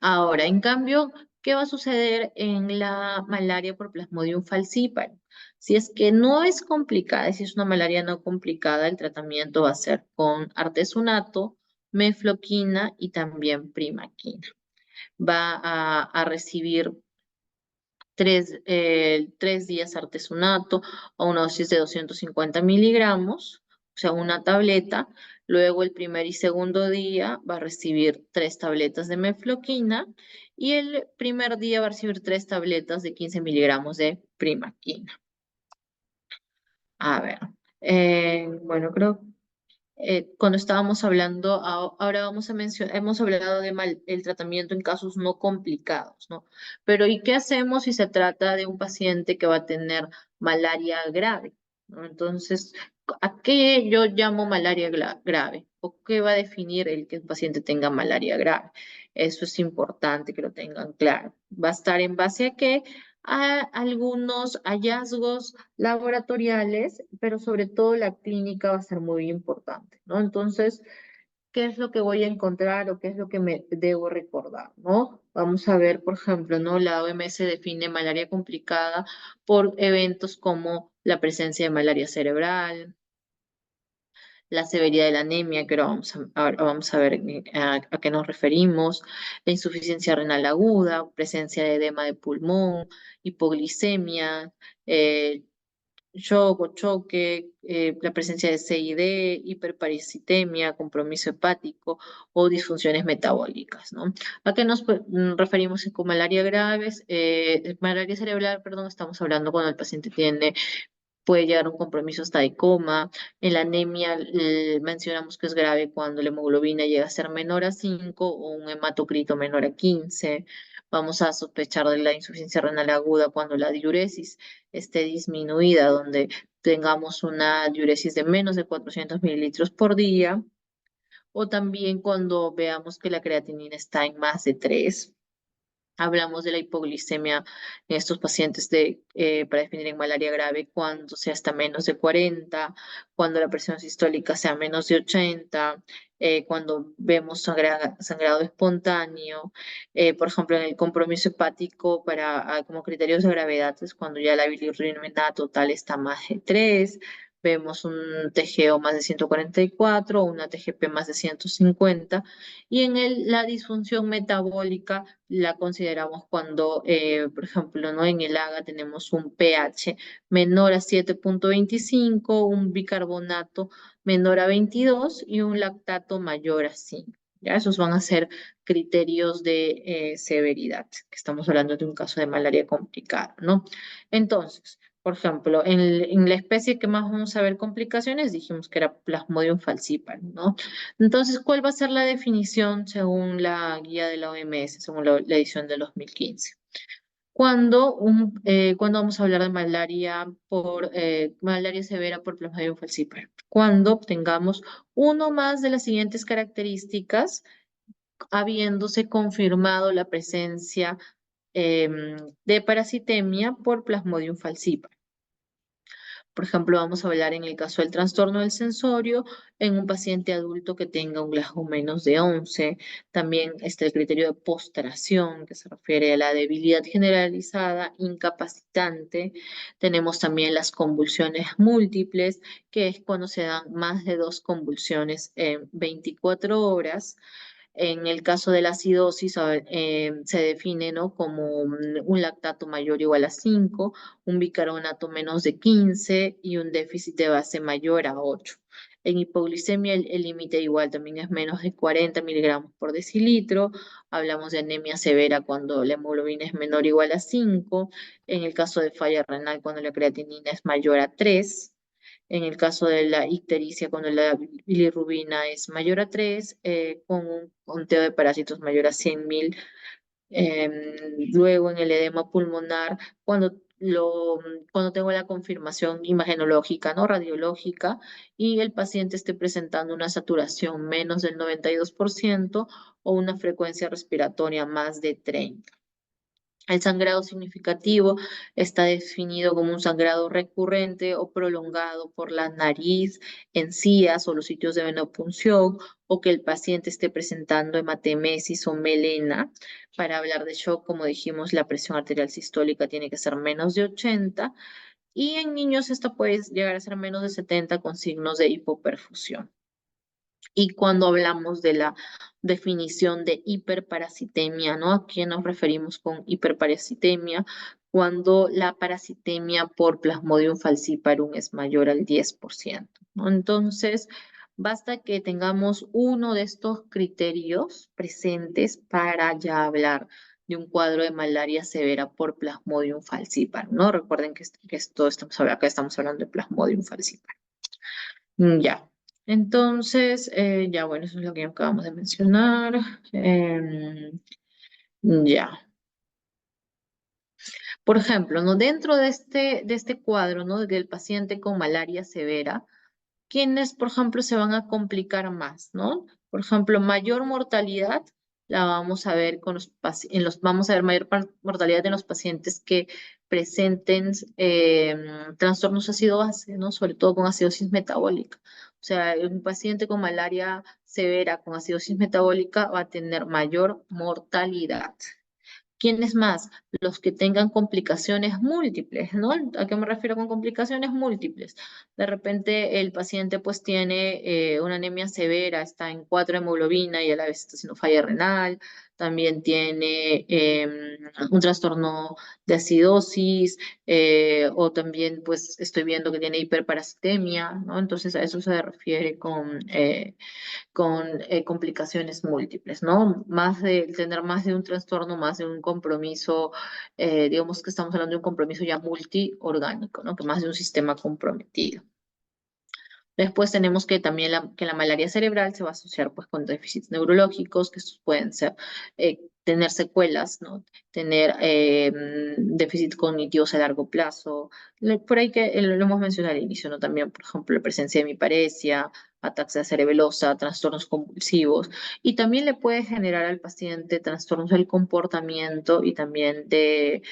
Ahora, en cambio, ¿qué va a suceder en la malaria por Plasmodium falciparum? Si es que no es complicada, si es una malaria no complicada, el tratamiento va a ser con artesunato, mefloquina y también primaquina. Va a recibir 3 días artesunato a una dosis de 250 miligramos, o sea, una tableta. Luego el primer y segundo día va a recibir 3 tabletas de mefloquina y el primer día va a recibir 3 tabletas de 15 miligramos de primaquina. A ver, bueno, creo cuando estábamos hablando, ahora vamos a mencionar, hemos hablado de el tratamiento en casos no complicados, ¿no? Pero ¿y qué hacemos si se trata de un paciente que va a tener malaria grave? ¿No? Entonces, ¿a qué yo llamo malaria grave? ¿O qué va a definir el que el paciente tenga malaria grave? Eso es importante que lo tengan claro. Va a estar en base a qué? A algunos hallazgos laboratoriales, pero sobre todo la clínica va a ser muy importante, ¿no? Entonces, ¿qué es lo que voy a encontrar o qué es lo que me debo recordar, ¿no? Vamos a ver, por ejemplo, ¿no? La OMS define malaria complicada por eventos como la presencia de malaria cerebral, la severidad de la anemia, que ahora vamos a ver a qué nos referimos, la insuficiencia renal aguda, presencia de edema de pulmón, hipoglicemia, eh, shock o choque, la presencia de CID, hiperparasitemia, compromiso hepático o disfunciones metabólicas, ¿no? ¿A qué nos referimos con malaria graves? Malaria cerebral, perdón, estamos hablando cuando el paciente tiene puede llegar a un compromiso hasta de coma. En la anemia mencionamos que es grave cuando la hemoglobina llega a ser menor a 5 o un hematocrito menor a 15. Vamos a sospechar de la insuficiencia renal aguda cuando la diuresis esté disminuida, donde tengamos una diuresis de menos de 400 mililitros por día, o también cuando veamos que la creatinina está en más de 3. Hablamos de la hipoglicemia en estos pacientes para definir en malaria grave cuando sea hasta menos de 40, cuando la presión sistólica sea menos de 80, cuando vemos sangrado espontáneo. Por ejemplo, en el compromiso hepático como criterios de gravedad es cuando ya la bilirrubina total está más de 3. Vemos un TGO más de 144, una TGP más de 150, y en la disfunción metabólica la consideramos cuando, por ejemplo, ¿no? En el AGA tenemos un pH menor a 7,25, un bicarbonato menor a 22 y un lactato mayor a 5. ¿Ya? Esos van a ser criterios de severidad, que estamos hablando de un caso de malaria complicada, ¿no? Entonces, por ejemplo, en la especie que más vamos a ver complicaciones, dijimos que era Plasmodium falciparum, ¿no? Entonces, ¿cuál va a ser la definición según la guía de la OMS, según la edición de 2015? Cuando vamos a hablar de malaria malaria severa por Plasmodium falciparum, cuando obtengamos uno más de las siguientes características, habiéndose confirmado la presencia de parasitemia por Plasmodium falciparum. Por ejemplo, vamos a hablar en el caso del trastorno del sensorio en un paciente adulto que tenga un Glasgow menos de 11. También está el criterio de postración, que se refiere a la debilidad generalizada, incapacitante. Tenemos también las convulsiones múltiples, que es cuando se dan más de 2 convulsiones en 24 horas. En el caso de la acidosis, se define, ¿no? Como un lactato mayor o igual a 5, un bicarbonato menos de 15 y un déficit de base mayor a 8. En hipoglicemia el límite igual también es menos de 40 miligramos por decilitro. Hablamos de anemia severa cuando la hemoglobina es menor o igual a 5. En el caso de falla renal cuando la creatinina es mayor a 3. En el caso de la ictericia, cuando la bilirrubina es mayor a 3, con un conteo de parásitos mayor a 100.000. Luego en el edema pulmonar, cuando tengo la confirmación imagenológica, no radiológica, y el paciente esté presentando una saturación menos del 92% o una frecuencia respiratoria más de 30. El sangrado significativo está definido como un sangrado recurrente o prolongado por la nariz, encías o los sitios de venopunción, o que el paciente esté presentando hematemesis o melena. Para hablar de shock, como dijimos, la presión arterial sistólica tiene que ser menos de 80 y en niños esto puede llegar a ser menos de 70 con signos de hipoperfusión. Y cuando hablamos de la definición de hiperparasitemia, ¿no? ¿A qué nos referimos con hiperparasitemia? Cuando la parasitemia por Plasmodium falciparum es mayor al 10%, ¿no? Entonces, basta que tengamos uno de estos criterios presentes para ya hablar de un cuadro de malaria severa por Plasmodium falciparum, ¿no? Recuerden que acá estamos hablando de Plasmodium falciparum. Ya. Entonces, ya bueno, eso es lo que acabamos de mencionar. Ya. Por ejemplo, ¿no? Dentro de este cuadro, ¿no? Del paciente con malaria severa, ¿quiénes, por ejemplo, se van a complicar más, ¿no? Por ejemplo, mayor mortalidad la vamos a ver vamos a ver mayor mortalidad en los pacientes que presenten trastornos ácido-base, ¿no? Sobre todo con acidosis metabólica. O sea, un paciente con malaria severa con acidosis metabólica va a tener mayor mortalidad. ¿Quiénes más? Los que tengan complicaciones múltiples, ¿no? ¿A qué me refiero con complicaciones múltiples? De repente el paciente pues tiene una anemia severa, está en 4 hemoglobina y a la vez está haciendo falla renal, también tiene un trastorno de acidosis, o también pues estoy viendo que tiene hiperparasitemia, ¿no? Entonces a eso se refiere con complicaciones múltiples, ¿no? Tener más de un trastorno, más de un compromiso, digamos que estamos hablando de un compromiso ya multiorgánico, ¿no? Que más de un sistema comprometido. Después tenemos que también que la malaria cerebral se va a asociar pues con déficits neurológicos, que estos pueden ser, tener secuelas, ¿no? Tener déficits cognitivos a largo plazo. Por ahí que lo hemos mencionado al inicio, ¿no? También, por ejemplo, la presencia de hemiparesia, ataxia cerebelosa, trastornos convulsivos. Y también le puede generar al paciente trastornos del comportamiento y también de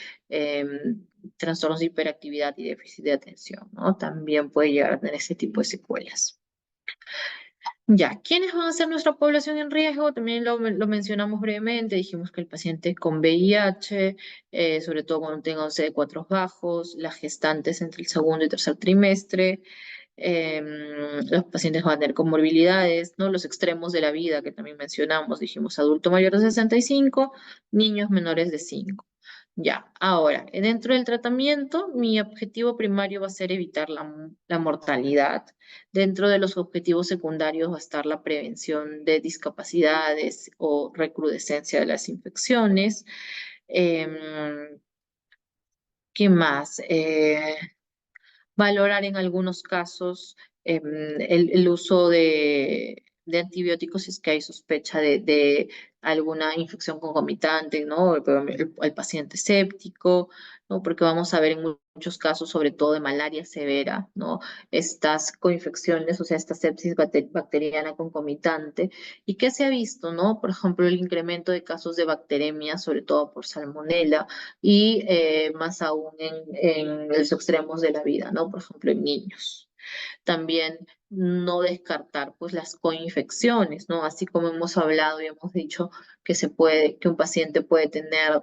trastornos de hiperactividad y déficit de atención, ¿no? También puede llegar a tener ese tipo de secuelas. Ya, ¿quiénes van a ser nuestra población en riesgo? También lo mencionamos brevemente, dijimos que el paciente con VIH, sobre todo cuando tenga un CD4 bajos, las gestantes entre el segundo y tercer trimestre, los pacientes van a tener comorbilidades, ¿no? Los extremos de la vida que también mencionamos, dijimos adulto mayor de 65, niños menores de 5. Ya, ahora, dentro del tratamiento, mi objetivo primario va a ser evitar la mortalidad. Dentro de los objetivos secundarios va a estar la prevención de discapacidades o recrudescencia de las infecciones. Em, ¿Qué más? Valorar en algunos casos el uso de antibióticos si es que hay sospecha de alguna infección concomitante, ¿no? El paciente séptico, ¿no? Porque vamos a ver en muchos casos, sobre todo de malaria severa, ¿no? Estas coinfecciones, o sea, esta sepsis bacteriana concomitante. ¿Y qué se ha visto, no? Por ejemplo, el incremento de casos de bacteremia, sobre todo por salmonela, y más aún en los extremos de la vida, ¿no? Por ejemplo, en niños. También no descartar pues las coinfecciones, ¿no? Así como hemos hablado y hemos dicho que un paciente puede tener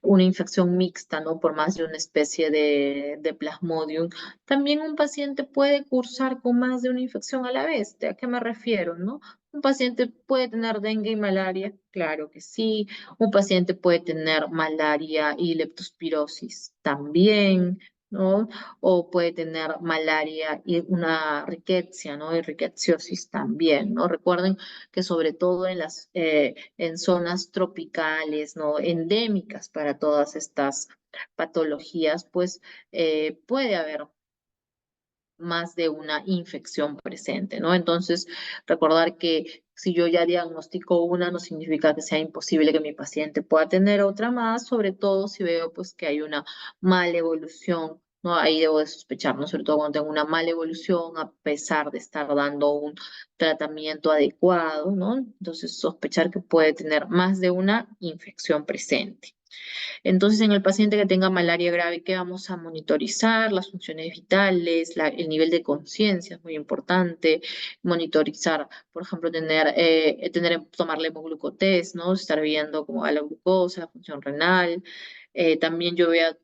una infección mixta, ¿no? Por más de una especie de Plasmodium. También un paciente puede cursar con más de una infección a la vez. ¿A qué me refiero, no? Un paciente puede tener dengue y malaria, claro que sí. Un paciente puede tener malaria y leptospirosis también. ¿no? O puede tener malaria y una riqueza, ¿no? Y rickettsiosis también, ¿no? Recuerden que sobre todo en zonas tropicales, ¿no? Endémicas para todas estas patologías, pues puede haber más de una infección presente, ¿no? Entonces, recordar que si yo ya diagnostico una, no significa que sea imposible que mi paciente pueda tener otra más, sobre todo si veo pues que hay una mala evolución, ¿no? Ahí debo de sospechar, ¿no? Sobre todo cuando tengo una mala evolución, a pesar de estar dando un tratamiento adecuado, ¿no? Entonces, sospechar que puede tener más de una infección presente. Entonces, en el paciente que tenga malaria grave, ¿qué vamos a monitorizar? Las funciones vitales, el nivel de conciencia es muy importante. Monitorizar, por ejemplo, tomarle hemoglucotest, ¿no? Estar viendo cómo va la glucosa, la función renal. También yo voy a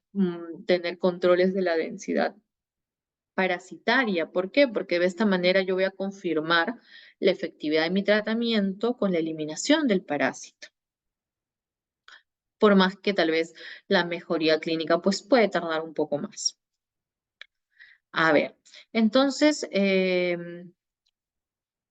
tener controles de la densidad parasitaria. ¿Por qué? Porque de esta manera yo voy a confirmar la efectividad de mi tratamiento con la eliminación del parásito, por más que tal vez la mejoría clínica pues puede tardar un poco más. A ver, entonces,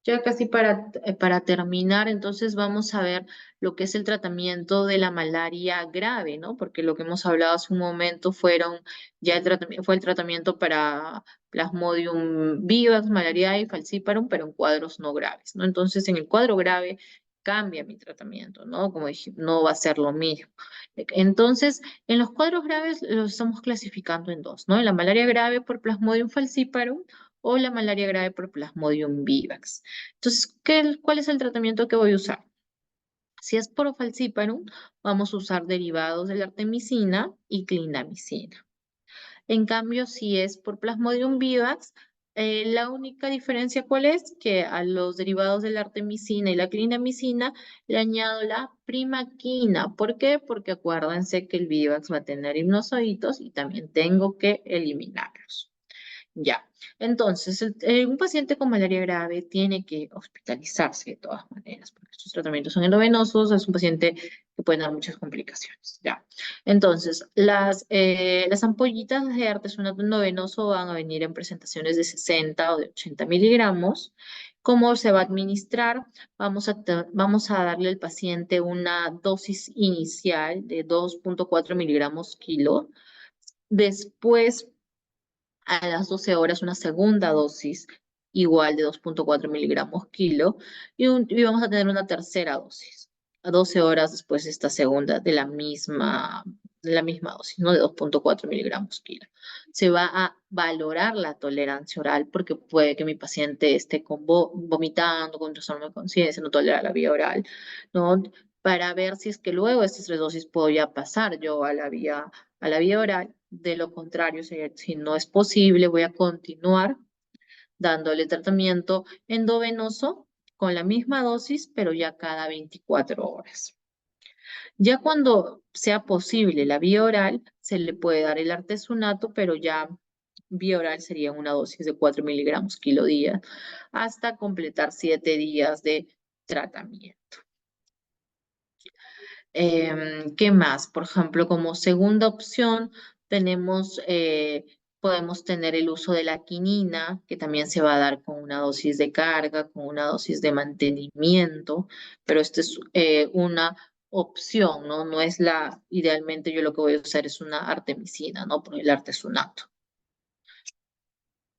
ya casi para terminar, entonces vamos a ver lo que es el tratamiento de la malaria grave, ¿no? Porque lo que hemos hablado hace un momento fue el tratamiento para Plasmodium vivax, malaria y falciparum, pero en cuadros no graves, ¿no? Entonces, en el cuadro grave cambia mi tratamiento, ¿no? Como dije, no va a ser lo mismo. Entonces, en los cuadros graves los estamos clasificando en dos, ¿no? La malaria grave por Plasmodium falciparum o la malaria grave por Plasmodium vivax. Entonces, ¿cuál es el tratamiento que voy a usar? Si es por falciparum, vamos a usar derivados de la artemisina y clindamicina. En cambio, si es por Plasmodium vivax, la única diferencia ¿cuál es? Que a los derivados de la artemisina y la clindamicina le añado la primaquina. ¿Por qué? Porque acuérdense que el vivax va a tener hipnozoitos y también tengo que eliminarlos. Ya, entonces un paciente con malaria grave tiene que hospitalizarse de todas maneras, porque estos tratamientos son endovenosos, es un paciente que puede dar muchas complicaciones. Ya, entonces las ampollitas de artesunate endovenoso van a venir en presentaciones de 60 o de 80 miligramos. ¿Cómo se va a administrar? Vamos a darle al paciente una dosis inicial de 2,4 miligramos kilo. Después, a las 12 horas una segunda dosis igual de 2,4 miligramos kilo y vamos a tener una tercera dosis a 12 horas después de esta segunda de la misma dosis, ¿no? De 2,4 miligramos kilo. Se va a valorar la tolerancia oral porque puede que mi paciente esté vomitando, con trastorno de conciencia, no tolera la vía oral, ¿no? Para ver si es que luego de estas tres dosis puedo ya pasar yo a la vía oral. De lo contrario, si no es posible, voy a continuar dándole tratamiento endovenoso con la misma dosis, pero ya cada 24 horas. Ya cuando sea posible la vía oral, se le puede dar el artesunato, pero ya vía oral sería una dosis de 4 miligramos kilo día hasta completar 7 días de tratamiento. ¿Qué más? Por ejemplo, como segunda opción podemos tener el uso de la quinina, que también se va a dar con una dosis de carga, con una dosis de mantenimiento, pero esta es una opción, ¿no? No es idealmente yo lo que voy a usar es una artemisina, ¿no? Por el artesunato.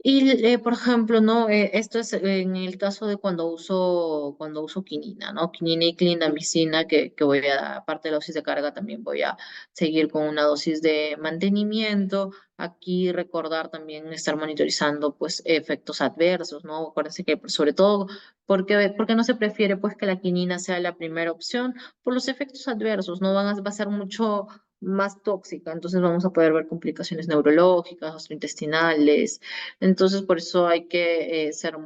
Y, por ejemplo, ¿no? Esto es en el caso de cuando uso quinina, ¿no? Quinina y clindamicina, que voy a dar, aparte de la dosis de carga, también voy a seguir con una dosis de mantenimiento. Aquí recordar también estar monitorizando, pues, efectos adversos, ¿no? Acuérdense que, sobre todo, porque no se prefiere, pues, que la quinina sea la primera opción? Por los efectos adversos, ¿no? Va a ser mucho más tóxica, entonces vamos a poder ver complicaciones neurológicas, gastrointestinales. Entonces, por eso hay que ser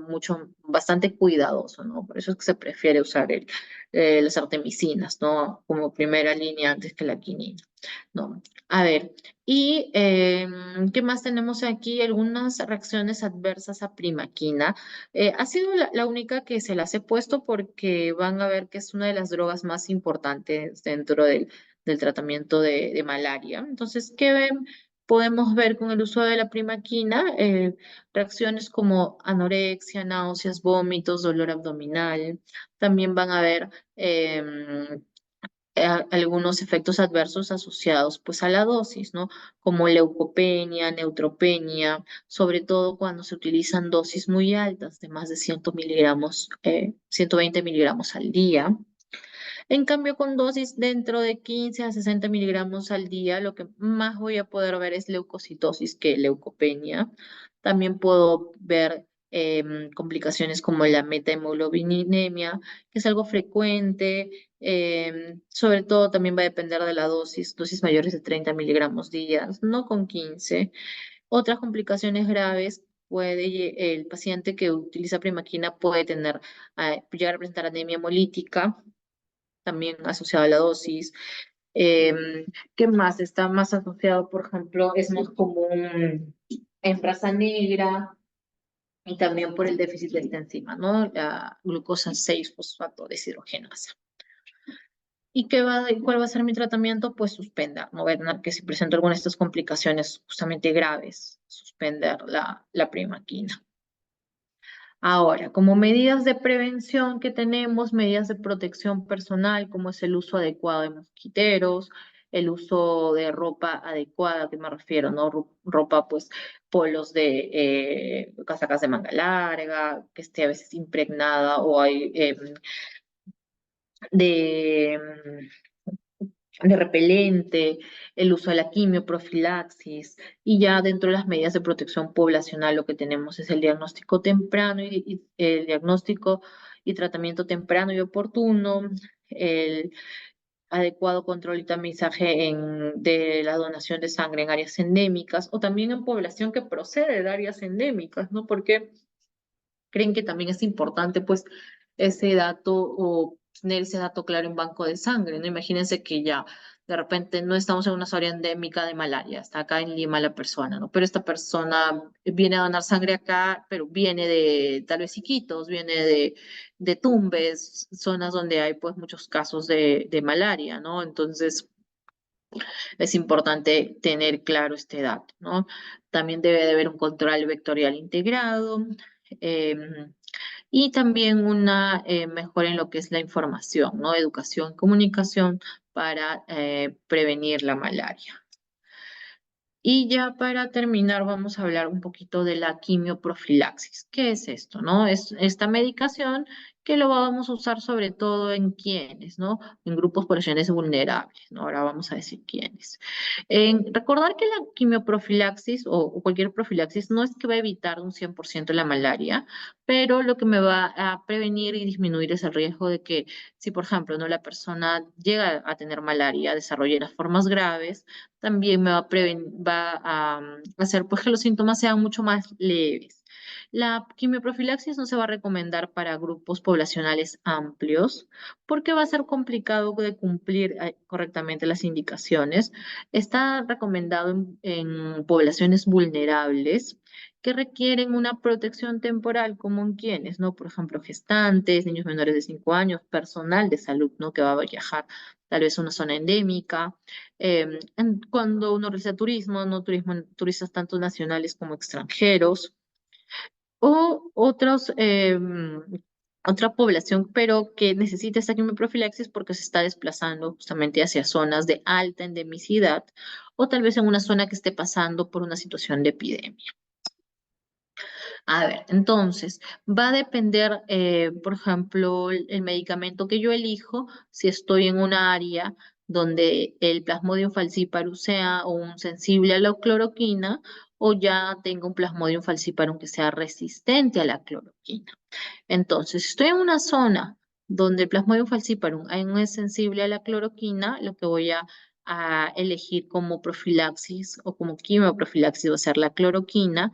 bastante cuidadoso, ¿no? Por eso es que se prefiere usar las artemisinas, ¿no? Como primera línea antes que la quinina, ¿no? A ver, y ¿qué más tenemos aquí? Algunas reacciones adversas a primaquina. Ha sido la única que se las he puesto porque van a ver que es una de las drogas más importantes dentro del tratamiento de malaria. Entonces, podemos ver con el uso de la primaquina reacciones como anorexia, náuseas, vómitos, dolor abdominal. También van a haber algunos efectos adversos asociados pues a la dosis, ¿no? Como leucopenia, neutropenia, sobre todo cuando se utilizan dosis muy altas de más de 100 miligramos, 120 miligramos al día. En cambio, con dosis dentro de 15 a 60 miligramos al día, lo que más voy a poder ver es leucocitosis que leucopenia. También puedo ver complicaciones como la metahemoglobinemia, que es algo frecuente. Sobre todo también va a depender de la dosis, dosis mayores de 30 miligramos días, no con 15. Otras complicaciones graves el paciente que utiliza primaquina puede tener, llegar a presentar anemia hemolítica también asociado a la dosis. ¿Qué más? Está más asociado, por ejemplo, es más común en raza negra y también por el déficit de esta enzima, ¿no? La glucosa 6-fosfato deshidrogenasa. ¿Y cuál va a ser mi tratamiento? Pues suspender, no voy a tener que, si presento alguna de estas complicaciones justamente graves, suspender la primaquina. Ahora, como medidas de prevención que tenemos, medidas de protección personal, como es el uso adecuado de mosquiteros, el uso de ropa adecuada, ¿a qué me refiero? ¿No? Ropa, pues, polos de casacas de manga larga, que esté a veces impregnada o hay de de repelente, el uso de la quimioprofilaxis y ya dentro de las medidas de protección poblacional lo que tenemos es el diagnóstico temprano y el diagnóstico y tratamiento temprano y oportuno, el adecuado control y tamizaje de la donación de sangre en áreas endémicas o también en población que procede de áreas endémicas, ¿no? Porque creen que también es importante, pues, ese dato o tener ese dato claro en banco de sangre, ¿no? Imagínense que ya de repente no estamos en una zona endémica de malaria, está acá en Lima la persona, ¿no? Pero esta persona viene a donar sangre acá, pero viene de tal vez Iquitos, viene de Tumbes, zonas donde hay pues muchos casos de malaria, ¿no? Entonces es importante tener claro este dato, ¿no? También debe de haber un control vectorial integrado. Y también una mejora en lo que es la información, ¿no? Educación, comunicación para prevenir la malaria. Y ya para terminar, vamos a hablar un poquito de la quimioprofilaxis. ¿Qué es esto, no? Es esta medicación que lo vamos a usar sobre todo en quienes, ¿no? En grupos poblacionales vulnerables, ¿no? Ahora vamos a decir quiénes. Recordar que la quimioprofilaxis o cualquier profilaxis no es que va a evitar un 100% la malaria, pero lo que me va a prevenir y disminuir es el riesgo de que si, por ejemplo, ¿no? La persona llega a tener malaria, desarrolle las formas graves, también me va a hacer pues que los síntomas sean mucho más leves. La quimioprofilaxis no se va a recomendar para grupos poblacionales amplios porque va a ser complicado de cumplir correctamente las indicaciones. Está recomendado en poblaciones vulnerables que requieren una protección temporal, como en quienes, ¿no? Por ejemplo, gestantes, niños menores de 5 años, personal de salud, ¿no? Que va a viajar tal vez a una zona endémica cuando uno realiza turismo, no turismo, turistas tanto nacionales como extranjeros, o otra población, pero que necesita esta quimioprofilaxis porque se está desplazando justamente hacia zonas de alta endemicidad o tal vez en una zona que esté pasando por una situación de epidemia. A ver, entonces, va a depender, por ejemplo, el medicamento que yo elijo, si estoy en un área donde el Plasmodium falciparum sea un sensible a la cloroquina o ya tengo un Plasmodium falciparum que sea resistente a la cloroquina. Entonces, si estoy en una zona donde el Plasmodium falciparum no es sensible a la cloroquina, lo que voy a elegir como profilaxis o como quimioprofilaxis va a ser la cloroquina,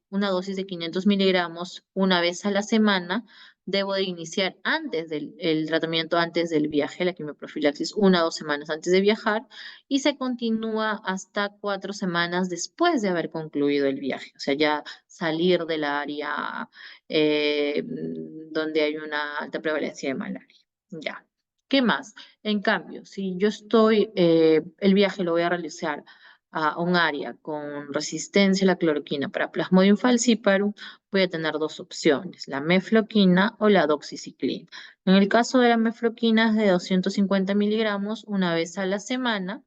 una dosis de 500 miligramos una vez a la semana. Debo de iniciar antes el tratamiento antes del viaje, la quimioprofilaxis, 1 o 2 semanas antes de viajar y se continúa hasta 4 semanas después de haber concluido el viaje. O sea, ya salir del área donde hay una alta prevalencia de malaria. Ya. ¿Qué más? En cambio, si yo el viaje lo voy a realizar a un área con resistencia a la cloroquina para Plasmodium falciparum, voy a tener dos opciones, la mefloquina o la doxiciclina. En el caso de la mefloquina es de 250 miligramos una vez a la semana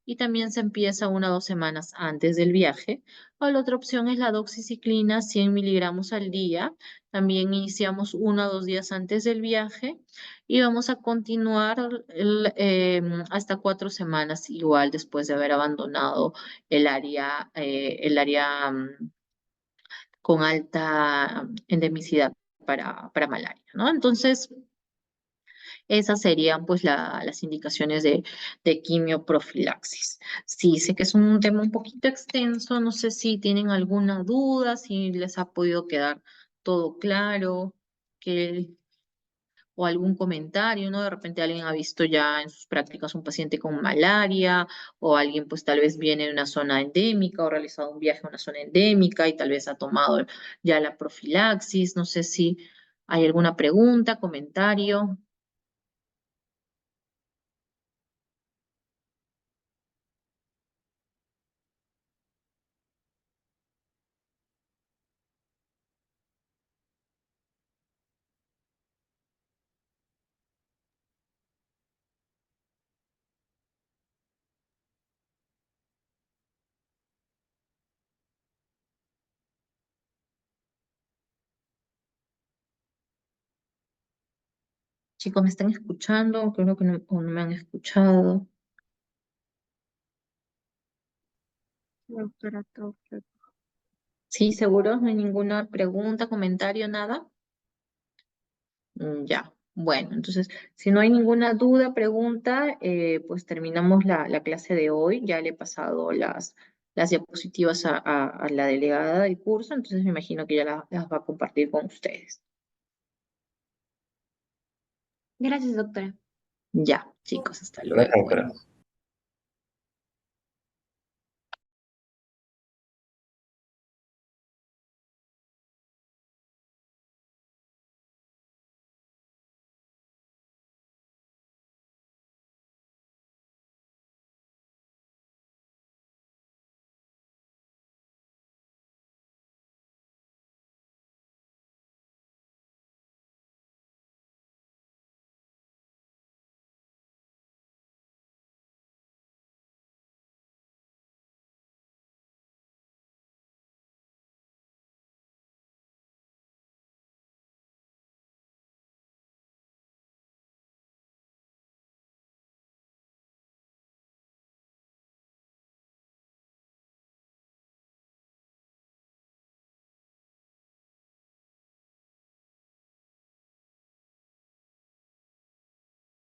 y también se empieza 1 o 2 semanas antes del viaje. O la otra opción es la doxiciclina, 100 miligramos al día. También iniciamos 1 o 2 días antes del viaje y vamos a continuar hasta 4 semanas igual después de haber abandonado el área con alta endemicidad para malaria, ¿no? Entonces, esas serían pues las indicaciones de quimioprofilaxis. Sí, sé que es un tema un poquito extenso, no sé si tienen alguna duda, si les ha podido quedar todo claro, que o algún comentario, ¿no? De repente alguien ha visto ya en sus prácticas un paciente con malaria, o alguien pues tal vez viene de una zona endémica o ha realizado un viaje a una zona endémica y tal vez ha tomado ya la profilaxis. No sé si hay alguna pregunta, comentario. Chicos, ¿me están escuchando? Creo que no, o no me han escuchado. Doctora Topper. Sí, seguro, no hay ninguna pregunta, comentario, nada. Ya, bueno, entonces, si no hay ninguna duda, pregunta, pues terminamos la clase de hoy. Ya le he pasado las diapositivas a la delegada del curso, entonces me imagino que ya las va a compartir con ustedes. Gracias, doctora. Ya, chicos, hasta luego. Gracias, Bueno. doctora.